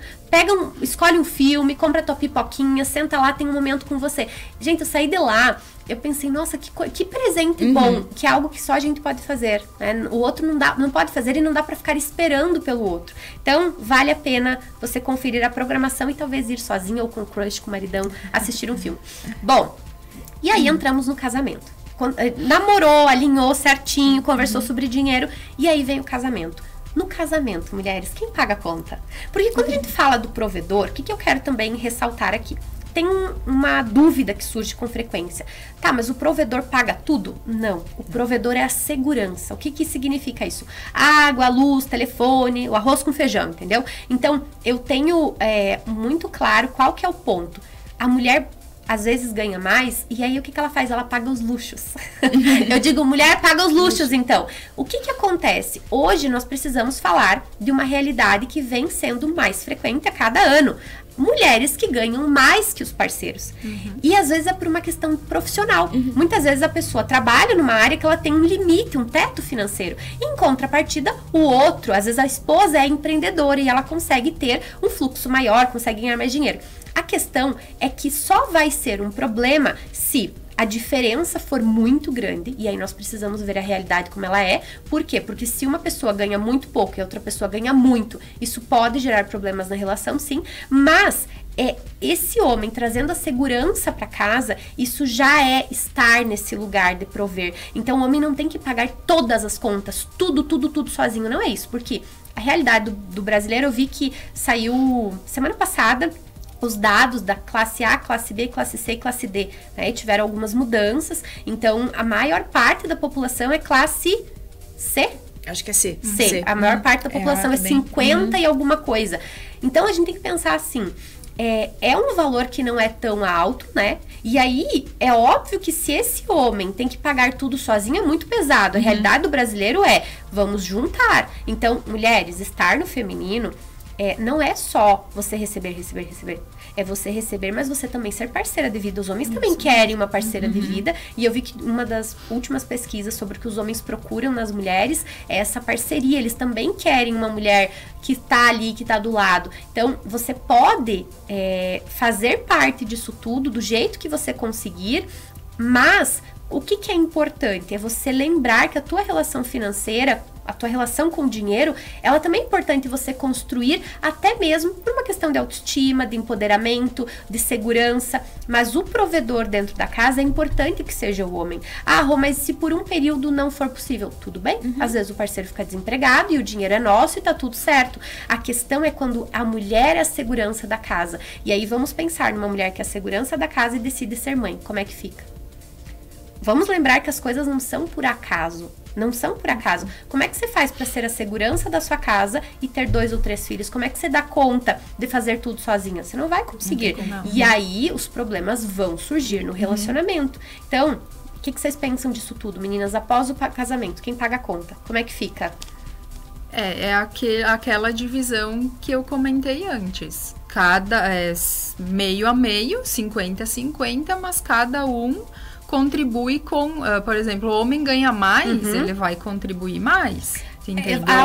Escolhe um filme, compra tua pipoquinha, senta lá, tem um momento com você. Gente, eu saí de lá, eu pensei, nossa, que presente bom, que é algo que só a gente pode fazer, né? O outro não pode fazer e não dá pra ficar esperando pelo outro. Então, vale a pena você conferir a programação e talvez ir sozinha ou com o crush, com o maridão, assistir um filme. Bom, e aí entramos no casamento. Namorou, alinhou certinho, conversou sobre dinheiro e aí vem o casamento. No casamento, mulheres, quem paga a conta? Porque quando a gente fala do provedor, o que eu quero também ressaltar aqui? Tem uma dúvida que surge com frequência. Tá, mas o provedor paga tudo? Não, o provedor é a segurança. O que significa isso? Água, luz, telefone, o arroz com feijão, entendeu? Então, eu tenho muito claro qual que é o ponto. A mulher às vezes ganha mais, e aí o que ela faz? Ela paga os luxos. Eu digo, mulher paga os luxos, então. O que acontece? Hoje nós precisamos falar de uma realidade que vem sendo mais frequente a cada ano. Mulheres que ganham mais que os parceiros. E às vezes é por uma questão profissional. Muitas vezes a pessoa trabalha numa área que ela tem um limite, um teto financeiro. Em contrapartida, o outro, às vezes a esposa é empreendedora e ela consegue ter um fluxo maior, consegue ganhar mais dinheiro. A questão é que só vai ser um problema se a diferença for muito grande, e aí nós precisamos ver a realidade como ela é. Por quê? Porque se uma pessoa ganha muito pouco e a outra pessoa ganha muito, isso pode gerar problemas na relação, sim, mas esse homem trazendo a segurança para casa, isso já é estar nesse lugar de prover. Então o homem não tem que pagar todas as contas, tudo sozinho, não é isso, porque a realidade do brasileiro, eu vi que saiu semana passada os dados da classe A, classe B, classe C e classe D, né? E tiveram algumas mudanças. Então, a maior parte da população é classe C? Acho que é C. C. A maior parte da população é 50 e alguma coisa. Então, a gente tem que pensar assim, é um valor que não é tão alto, né? E aí, é óbvio que se esse homem tem que pagar tudo sozinho, é muito pesado. A realidade do brasileiro vamos juntar. Então, mulheres, estar no feminino não é só você receber. É você receber, mas você também ser parceira de vida. Os homens também querem uma parceira de vida. E eu vi que uma das últimas pesquisas sobre o que os homens procuram nas mulheres é essa parceria. Eles também querem uma mulher que tá ali, que tá do lado. Então, você pode fazer parte disso tudo, do jeito que você conseguir, mas o que é importante? É você lembrar que a tua relação financeira, a tua relação com o dinheiro, ela também é importante você construir, até mesmo por uma questão de autoestima, de empoderamento, de segurança. Mas o provedor dentro da casa é importante que seja o homem. Rô, mas se por um período não for possível, tudo bem? Às vezes o parceiro fica desempregado e o dinheiro é nosso e tá tudo certo. A questão é quando a mulher é a segurança da casa. E aí vamos pensar numa mulher que é a segurança da casa e decide ser mãe. Como é que fica? vamos lembrar que as coisas não são por acaso. Não são por acaso. Como é que você faz para ser a segurança da sua casa e ter 2 ou 3 filhos? Como é que você dá conta de fazer tudo sozinha? Você não vai conseguir. E aí, os problemas vão surgir no relacionamento. Então, o que vocês pensam disso tudo, meninas? Após o casamento, quem paga a conta? Como é que fica? Aquela divisão que eu comentei antes. Cada meio a meio, 50-50, mas cada um contribui com, por exemplo, o homem ganha mais, ele vai contribuir mais.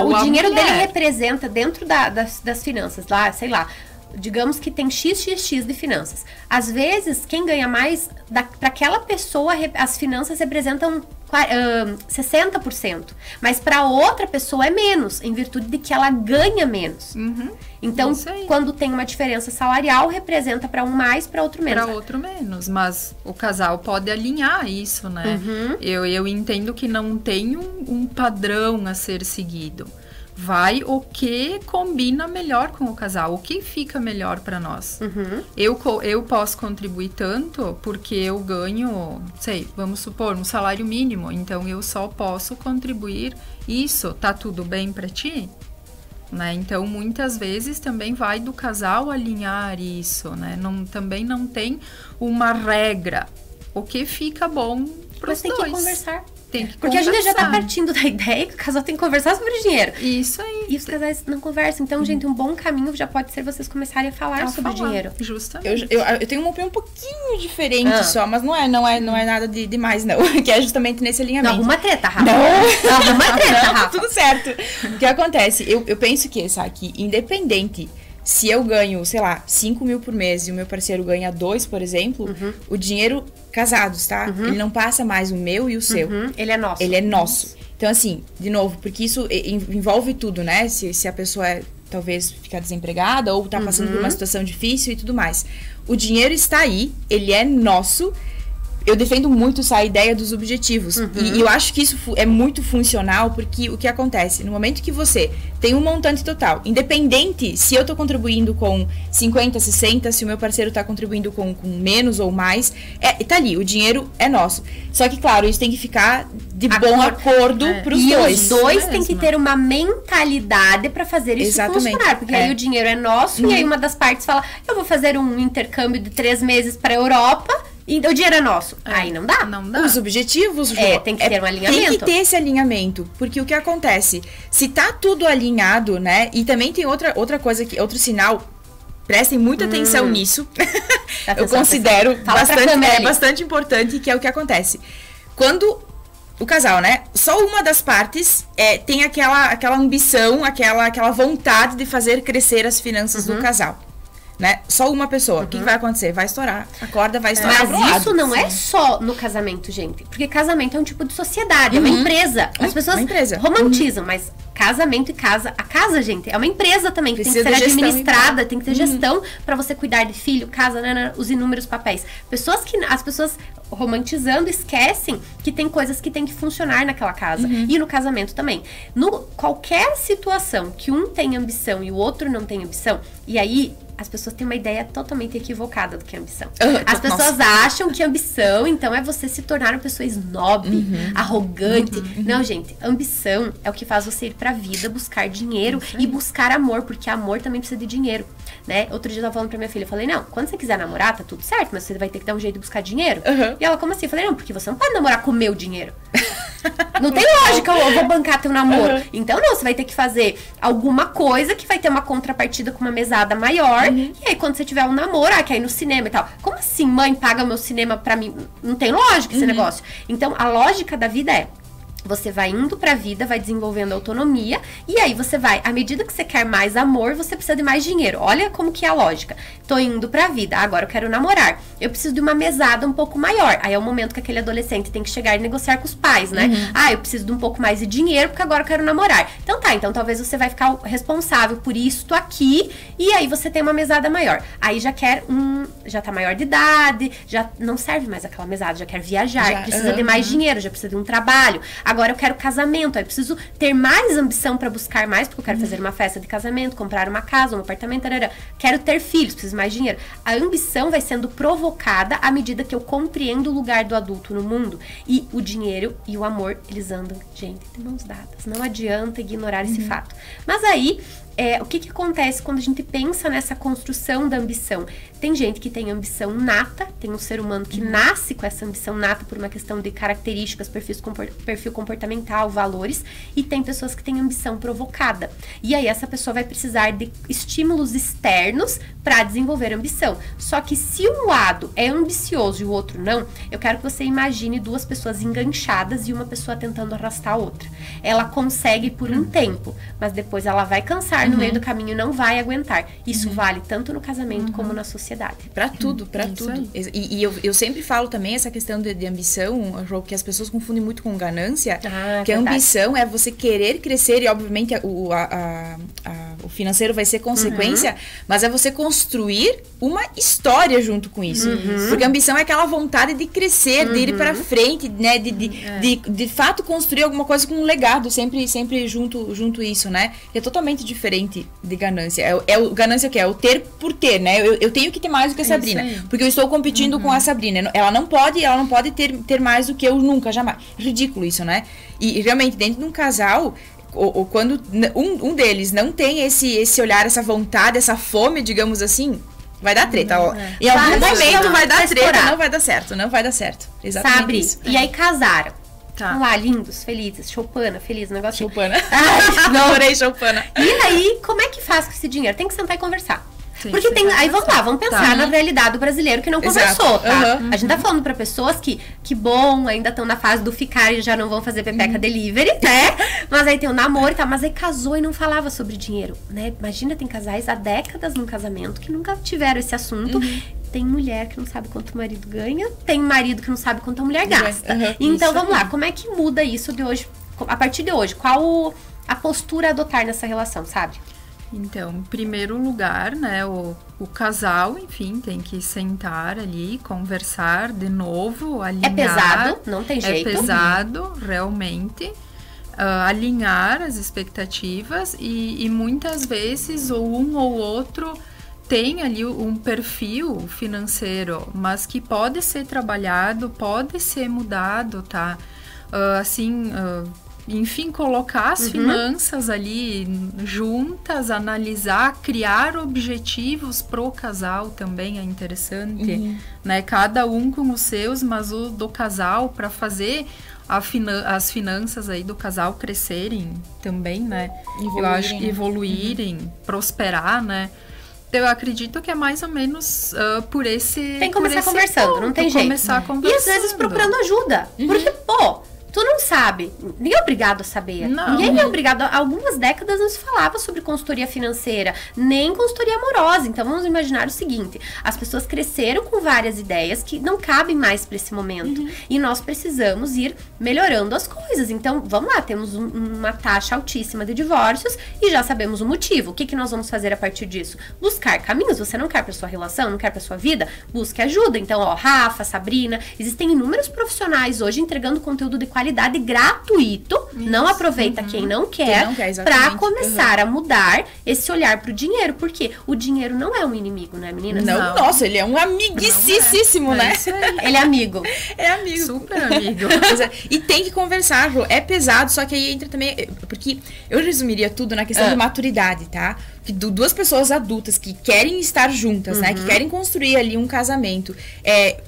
O dinheiro dele representa dentro das finanças, lá, sei lá, digamos que tem XXX de finanças. Às vezes, quem ganha mais, para aquela pessoa, as finanças representam 60%. Mas para outra pessoa é menos, em virtude de que ela ganha menos. Então, quando tem uma diferença salarial, representa para um mais, para outro menos. Para outro menos, mas o casal pode alinhar isso, né? Eu entendo que não tem um padrão a ser seguido. Vai o que combina melhor com o casal, o que fica melhor para nós. Eu posso contribuir tanto porque eu ganho, vamos supor, um salário mínimo, então eu só posso contribuir isso. Tá tudo bem para ti? Né? Então, muitas vezes também vai do casal alinhar isso, né? Também não tem uma regra. O que fica bom para os dois. Mas tem que conversar. Porque a gente já tá partindo da ideia que o casal tem que conversar sobre o dinheiro. Isso aí. E os casais não conversam. Então, gente, um bom caminho já pode ser vocês começarem a falar sobre dinheiro. Justamente. Eu tenho uma opinião um pouquinho diferente só, mas não é nada de demais, não. Que é justamente nesse alinhamento. Não, arruma treta, Rafa. Não, arruma treta, Rafa. Tudo certo. O que acontece? Eu penso que, sabe, independente... Se eu ganho, sei lá, 5 mil por mês e o meu parceiro ganha 2, por exemplo, o dinheiro, casados, tá? Ele não passa mais o meu e o seu. Ele é nosso. Ele é nosso. Então, assim, de novo, porque isso envolve tudo, né? Se a pessoa talvez ficar desempregada ou tá passando por uma situação difícil e tudo mais. O dinheiro está aí, ele é nosso. Eu defendo muito essa ideia dos objetivos. E eu acho que isso é muito funcional, porque o que acontece? No momento que você tem um montante total, independente se eu tô contribuindo com 50, 60, se o meu parceiro tá contribuindo com menos ou mais, tá ali, o dinheiro é nosso. Só que, claro, isso tem que ficar de bom acordo pros dois. E os dois têm que ter uma mentalidade pra fazer isso funcionar. Porque aí o dinheiro é nosso e aí uma das partes fala, eu vou fazer um intercâmbio de 3 meses pra Europa... E o dinheiro é nosso. Aí não dá. Não dá. Os objetivos, tem que ter um alinhamento. Tem que ter esse alinhamento. Porque o que acontece? Se tá tudo alinhado, né? E também tem outra coisa, outro sinal. Prestem muita atenção nisso. Eu considero bastante importante, que é o que acontece. Quando o casal, né? Só uma das partes tem aquela ambição, aquela vontade de fazer crescer as finanças do casal. Né? Só uma pessoa. O que vai acontecer? Vai estourar. A corda vai estourar. Mas isso não é só no casamento, gente. Porque casamento é um tipo de sociedade, é uma empresa. As pessoas romantizam, mas casamento e casa... A casa, gente, é uma empresa também. Que tem que ser administrada, tem que ter gestão pra você cuidar de filho, casa, os inúmeros papéis. As pessoas romantizando esquecem que tem coisas que tem que funcionar naquela casa. E no casamento também. Qualquer situação que um tem ambição e o outro não tem ambição, e aí... As pessoas têm uma ideia totalmente equivocada do que é ambição. As pessoas acham que ambição, então, é você se tornar uma pessoa snob, arrogante. Não, gente, ambição é o que faz você ir pra vida, buscar dinheiro e buscar amor, porque amor também precisa de dinheiro, né? Outro dia eu tava falando pra minha filha, eu falei, não, quando você quiser namorar, tá tudo certo, mas você vai ter que dar um jeito de buscar dinheiro. E ela, como assim? Eu falei, não, porque você não pode namorar com o meu dinheiro. Não tem lógica, eu vou bancar teu namoro. Então, não, você vai ter que fazer alguma coisa que vai ter uma contrapartida com uma mesada maior. E aí, quando você tiver um namoro, quer ir no cinema e tal. Como assim, mãe paga meu cinema pra mim? Não tem lógica esse negócio. Então, a lógica da vida é... Você vai indo pra vida, vai desenvolvendo autonomia, e aí você vai, à medida que você quer mais amor, você precisa de mais dinheiro. Olha como que é a lógica. Tô indo pra vida, agora eu quero namorar. Eu preciso de uma mesada um pouco maior. Aí é o momento que aquele adolescente tem que chegar e negociar com os pais, né? Eu preciso de um pouco mais de dinheiro, porque agora eu quero namorar. Então talvez você vai ficar responsável por isto aqui, e aí você tem uma mesada maior. Aí já quer já tá maior de idade, já não serve mais aquela mesada, já quer viajar, precisa de mais dinheiro, já precisa de um trabalho. Agora eu quero casamento, aí eu preciso ter mais ambição para buscar mais, porque eu quero fazer uma festa de casamento, comprar uma casa, um apartamento, tarará. Quero ter filhos, preciso mais dinheiro. A ambição vai sendo provocada à medida que eu compreendo o lugar do adulto no mundo. E o dinheiro e o amor, eles andam, gente, de mãos dadas. Não adianta ignorar esse fato. Mas aí, o que acontece quando a gente pensa nessa construção da ambição? Tem gente que tem ambição nata, tem um ser humano que nasce com essa ambição nata por uma questão de características, perfil comportamental, valores, e tem pessoas que têm ambição provocada. E aí essa pessoa vai precisar de estímulos externos para desenvolver ambição. Só que se um lado é ambicioso e o outro não, eu quero que você imagine duas pessoas enganchadas e uma pessoa tentando arrastar a outra. Ela consegue por um tempo, mas depois ela vai cansar no meio do caminho e não vai aguentar. Isso vale tanto no casamento como na sociedade. Pra tudo, pra tudo. E eu sempre falo também essa questão de ambição, que as pessoas confundem muito com ganância, que a ambição é você querer crescer e obviamente o financeiro vai ser consequência, mas é você construir uma história junto com isso. Porque a ambição é aquela vontade de crescer, de ir pra frente, né, de fato construir alguma coisa com um legado, sempre junto isso, né? É totalmente diferente de ganância. Ganância o quê? É o ter por ter, né? Eu tenho que ter mais do que a Sabrina, porque eu estou competindo com a Sabrina. Ela não pode ter mais do que eu nunca, jamais. Ridículo isso, né? E realmente, dentro de um casal, ou quando um deles não tem esse olhar, essa vontade, essa fome, digamos assim, vai dar treta. Em algum momento vai dar treta, não vai dar certo. Exatamente. Sabe? Isso. E aí casaram. Tá. Vamos lá, lindos, felizes, choupana, feliz, negócio. Choupana. Não, Adorei choupana. E aí, como é que faz com esse dinheiro? Tem que sentar e conversar. Porque aí vamos pensar na realidade do brasileiro que não conversou, tá? A gente tá falando pra pessoas que bom, ainda estão na fase do ficar e já não vão fazer pepeca delivery, né? Mas aí tem o namoro e tal, mas aí casou e não falava sobre dinheiro, né? Imagina, tem casais há décadas num casamento que nunca tiveram esse assunto. Tem mulher que não sabe quanto o marido ganha, tem marido que não sabe quanto a mulher gasta. Então vamos lá, como é que muda isso de hoje, a partir de hoje? Qual a postura a adotar nessa relação, sabe? Então, em primeiro lugar, né, o casal, enfim, tem que sentar ali, conversar de novo, alinhar. É pesado, não tem jeito. É pesado, realmente. Alinhar as expectativas e muitas vezes ou um ou outro tem ali um perfil financeiro, mas que pode ser trabalhado, pode ser mudado, tá? Enfim, colocar as finanças ali juntas, analisar, criar objetivos pro casal também é interessante, né? Cada um com os seus, mas o do casal para fazer as finanças aí do casal crescerem também, né? Eu acho que evoluírem, prosperar, né? Eu acredito que é mais ou menos por esse... Tem que começar conversando, ponto, não tem jeito. Começar conversando. E às vezes procurando ajuda. Porque, tu não sabe. Ninguém é obrigado a saber. Não. Ninguém é obrigado. Há algumas décadas não se falava sobre consultoria financeira, nem consultoria amorosa. Então vamos imaginar o seguinte: as pessoas cresceram com várias ideias que não cabem mais para esse momento. E nós precisamos ir melhorando as coisas. Então, vamos lá, temos uma taxa altíssima de divórcios e já sabemos o motivo. O que nós vamos fazer a partir disso? Buscar caminhos. Você não quer para sua relação, não quer para sua vida? Busque ajuda. Então, Rafa, Sabrina, existem inúmeros profissionais hoje entregando conteúdo de qualidade gratuito. Não aproveita quem não quer, para começar a mudar esse olhar pro dinheiro, porque o dinheiro não é um inimigo, né, meninas? Não, nossa, ele é um amiguíssimo, né? Ele é amigo. É amigo. Super amigo. E tem que conversar, Rô. É pesado, só que aí entra também... Porque eu resumiria tudo na questão de maturidade, tá? Que duas pessoas adultas que querem estar juntas, né? Que querem construir ali um casamento.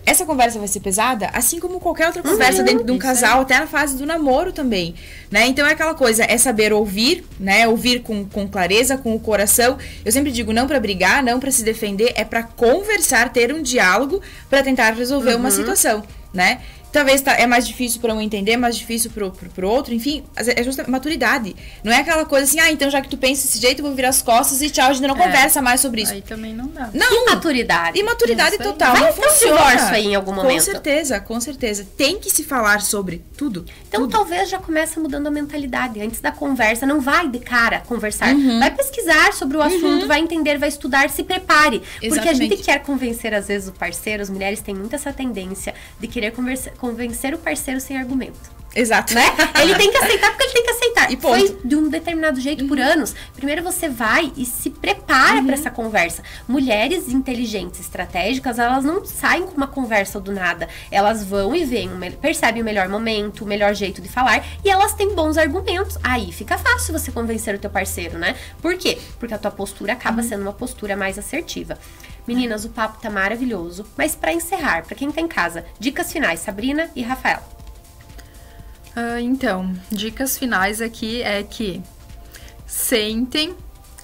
Essa conversa vai ser pesada, assim como qualquer outra conversa dentro de um casal, até na fase do namoro também, né? Então é aquela coisa, é saber ouvir, né? Ouvir com clareza, com o coração. Eu sempre digo, não pra brigar, não pra se defender, é pra conversar, ter um diálogo pra tentar resolver uma situação, né? Talvez é mais difícil para um entender, mais difícil pro outro, enfim, é justamente maturidade. Não é aquela coisa assim, então já que tu pensa desse jeito, eu vou virar as costas e tchau, a gente não conversa mais sobre isso. Aí também não dá. Não. Imaturidade. Imaturidade total. Vai não ter um funciona. divórcio aí em algum momento. Com certeza. Tem que se falar sobre tudo. Então talvez já comece mudando a mentalidade. Antes da conversa, não vai de cara conversar. Vai pesquisar sobre o assunto, vai entender, vai estudar, se prepare. Porque a gente quer convencer, às vezes, o parceiro, as mulheres têm muito essa tendência de querer convencer o parceiro sem argumento. Exato. Né? Ele tem que aceitar porque ele tem que aceitar. E ponto. Foi de um determinado jeito por anos. Primeiro você vai e se prepara para essa conversa. Mulheres inteligentes, estratégicas, elas não saem com uma conversa do nada. Elas vão e veem, percebem o melhor momento, o melhor jeito de falar, e elas têm bons argumentos. Aí fica fácil você convencer o teu parceiro, né? Por quê? Porque a tua postura acaba sendo uma postura mais assertiva. Meninas, o papo tá maravilhoso, mas para encerrar, para quem tá em casa, dicas finais, Sabrina e Rafael. Então, dicas finais aqui é que sentem,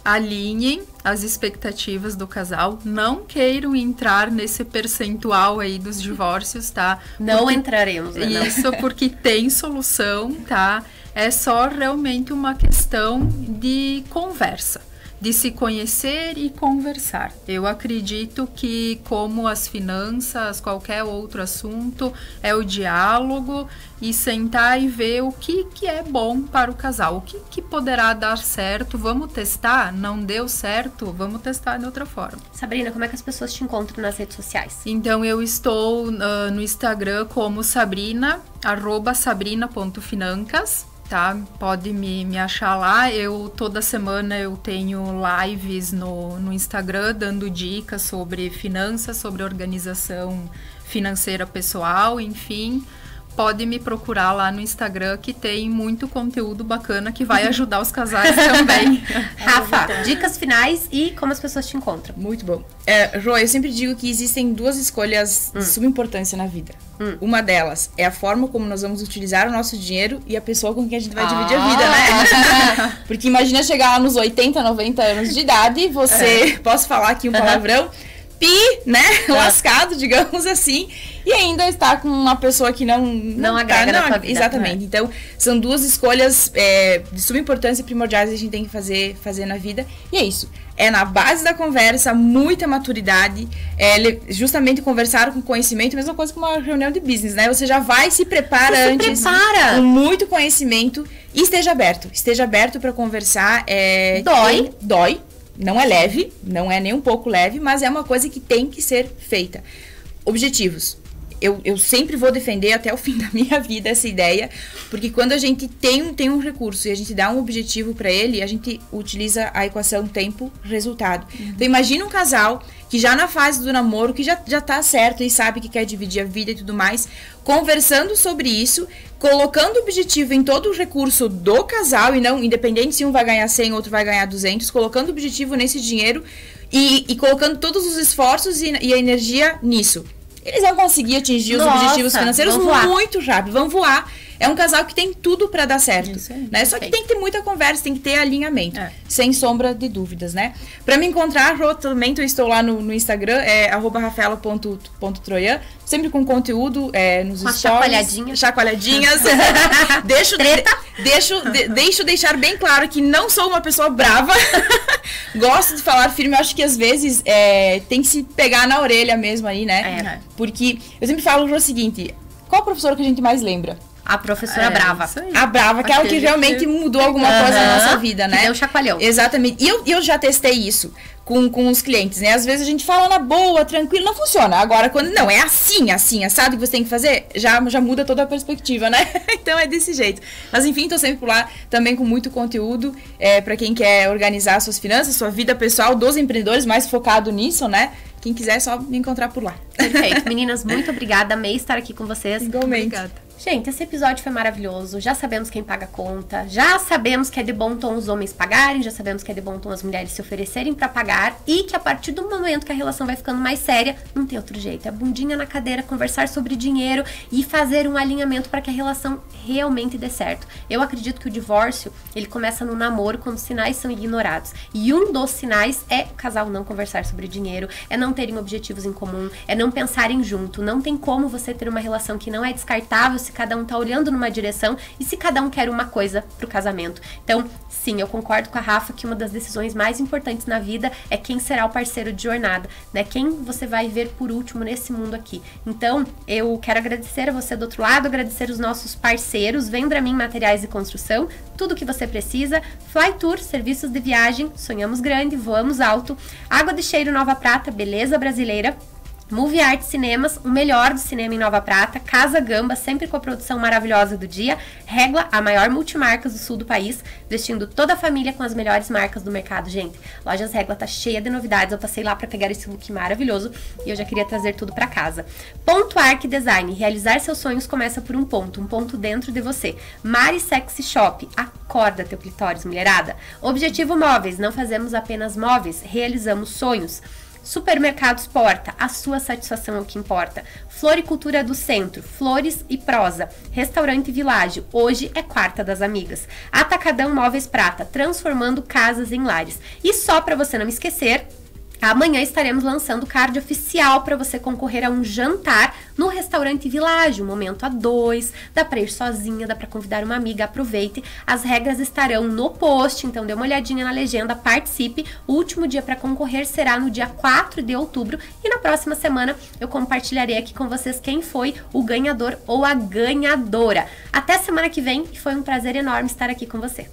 alinhem as expectativas do casal, não queiram entrar nesse percentual aí dos divórcios, tá? Não entraremos, né? Isso, porque tem solução, tá? É só realmente uma questão de conversa, de se conhecer e conversar. Eu acredito que, como as finanças, qualquer outro assunto, é o diálogo e sentar e ver o que é bom para o casal, o que poderá dar certo. Vamos testar? Não deu certo? Vamos testar de outra forma. Sabrina, como é que as pessoas te encontram nas redes sociais? Então, eu estou no Instagram como Sabrina, @sabrina.financas. Tá? Pode me achar lá. Toda semana eu tenho lives no Instagram dando dicas sobre finanças, sobre organização financeira pessoal, enfim. Pode me procurar lá no Instagram, que tem muito conteúdo bacana que vai ajudar os casais também. Rafa, dicas finais e como as pessoas te encontram. Muito bom. Rô, eu sempre digo que existem duas escolhas de suma importância na vida. Uma delas é a forma como nós vamos utilizar o nosso dinheiro e a pessoa com quem a gente vai dividir a vida, né? Porque imagina chegar lá nos 80, 90 anos de idade, você, posso falar aqui um palavrão, né? Lascado, digamos assim, e ainda está com uma pessoa que não agrega na tua vida. Exatamente. Então, são duas escolhas de suma importância e primordiais que a gente tem que fazer na vida. E é isso. É na base da conversa, muita maturidade, justamente conversar com conhecimento, mesma coisa que uma reunião de business, né? Você já vai, se prepara antes, com muito conhecimento, e esteja aberto para conversar. Dói. Não é leve, não é nem um pouco leve, mas é uma coisa que tem que ser feita. Objetivos. Eu sempre vou defender até o fim da minha vida essa ideia, porque quando a gente tem um recurso e a gente dá um objetivo para ele, a gente utiliza a equação tempo-resultado. Então imagina um casal que já na fase do namoro, que já tá certo e sabe que quer dividir a vida e tudo mais, conversando sobre isso, colocando o objetivo em todo o recurso do casal, e não, independente se um vai ganhar 100, outro vai ganhar 200, colocando o objetivo nesse dinheiro e colocando todos os esforços e a energia nisso. Eles vão conseguir atingir os objetivos financeiros muito rápido, vão voar. É um casal que tem tudo para dar certo, né? Só que tem que ter muita conversa, tem que ter alinhamento, sem sombra de dúvidas, né? Para me encontrar, também eu estou lá no Instagram, @rafaela.troian, sempre com conteúdo nos stories. Chacoalhadinhas. Deixo deixar bem claro que não sou uma pessoa brava. Gosto de falar firme. Eu acho que às vezes tem que se pegar na orelha mesmo aí, né? Porque eu sempre falo o seguinte: qual professor que a gente mais lembra? A professora brava. A brava, aquela que realmente mudou alguma coisa na nossa vida, né? Que deu chacoalhão. Exatamente. E eu já testei isso com os clientes, né? Às vezes a gente fala na boa, tranquilo, não funciona. Agora, quando não, é assim, assado que você tem que fazer, já muda toda a perspectiva, né? Então é desse jeito. Mas enfim, tô sempre por lá também com muito conteúdo para quem quer organizar suas finanças, sua vida pessoal, dos empreendedores, mais focado nisso, né? Quem quiser é só me encontrar por lá. Perfeito. Meninas, muito obrigada. Amei estar aqui com vocês. Igualmente. Obrigada. Gente, esse episódio foi maravilhoso. Já sabemos quem paga a conta. Já sabemos que é de bom tom os homens pagarem. Já sabemos que é de bom tom as mulheres se oferecerem pra pagar. E que a partir do momento que a relação vai ficando mais séria, não tem outro jeito. É bundinha na cadeira, conversar sobre dinheiro e fazer um alinhamento para que a relação realmente dê certo. Eu acredito que o divórcio, ele começa no namoro, quando os sinais são ignorados. E um dos sinais é o casal não conversar sobre dinheiro, é não terem objetivos em comum, é não pensarem junto. Não tem como você ter uma relação que não é descartável se cada um tá olhando numa direção e se cada um quer uma coisa pro casamento. Então, sim, eu concordo com a Rafa que uma das decisões mais importantes na vida é quem será o parceiro de jornada, né? Quem você vai ver por último nesse mundo aqui. Então, eu quero agradecer a você do outro lado, agradecer os nossos parceiros, Vendramin Materiais de Construção, tudo que você precisa, Flytour, serviços de viagem, sonhamos grande, voamos alto, Água de Cheiro Nova Prata, beleza brasileira, Movie Art Cinemas, o melhor do cinema em Nova Prata. Casa Gamba, sempre com a produção maravilhosa do dia. Regla, a maior multimarcas do sul do país, vestindo toda a família com as melhores marcas do mercado, gente. Lojas Regla tá cheia de novidades, eu passei lá pra pegar esse look maravilhoso e eu já queria trazer tudo pra casa. Ponto Arc Design, realizar seus sonhos começa por um ponto dentro de você. Mari Sexy Shop, acorda teu clitóris, mulherada. Objetivo Móveis, não fazemos apenas móveis, realizamos sonhos. Supermercados Porta, a sua satisfação é o que importa. Floricultura do Centro, Flores e Prosa. Restaurante Világio, hoje é quarta das amigas. Atacadão Móveis Prata, transformando casas em lares. E só para você não esquecer, amanhã estaremos lançando o card oficial para você concorrer a um jantar no restaurante Világio, momento a 2, dá para ir sozinha, dá para convidar uma amiga, aproveite. As regras estarão no post, então dê uma olhadinha na legenda, participe. O último dia para concorrer será no dia 4 de outubro e na próxima semana eu compartilharei aqui com vocês quem foi o ganhador ou a ganhadora. Até semana que vem e foi um prazer enorme estar aqui com você.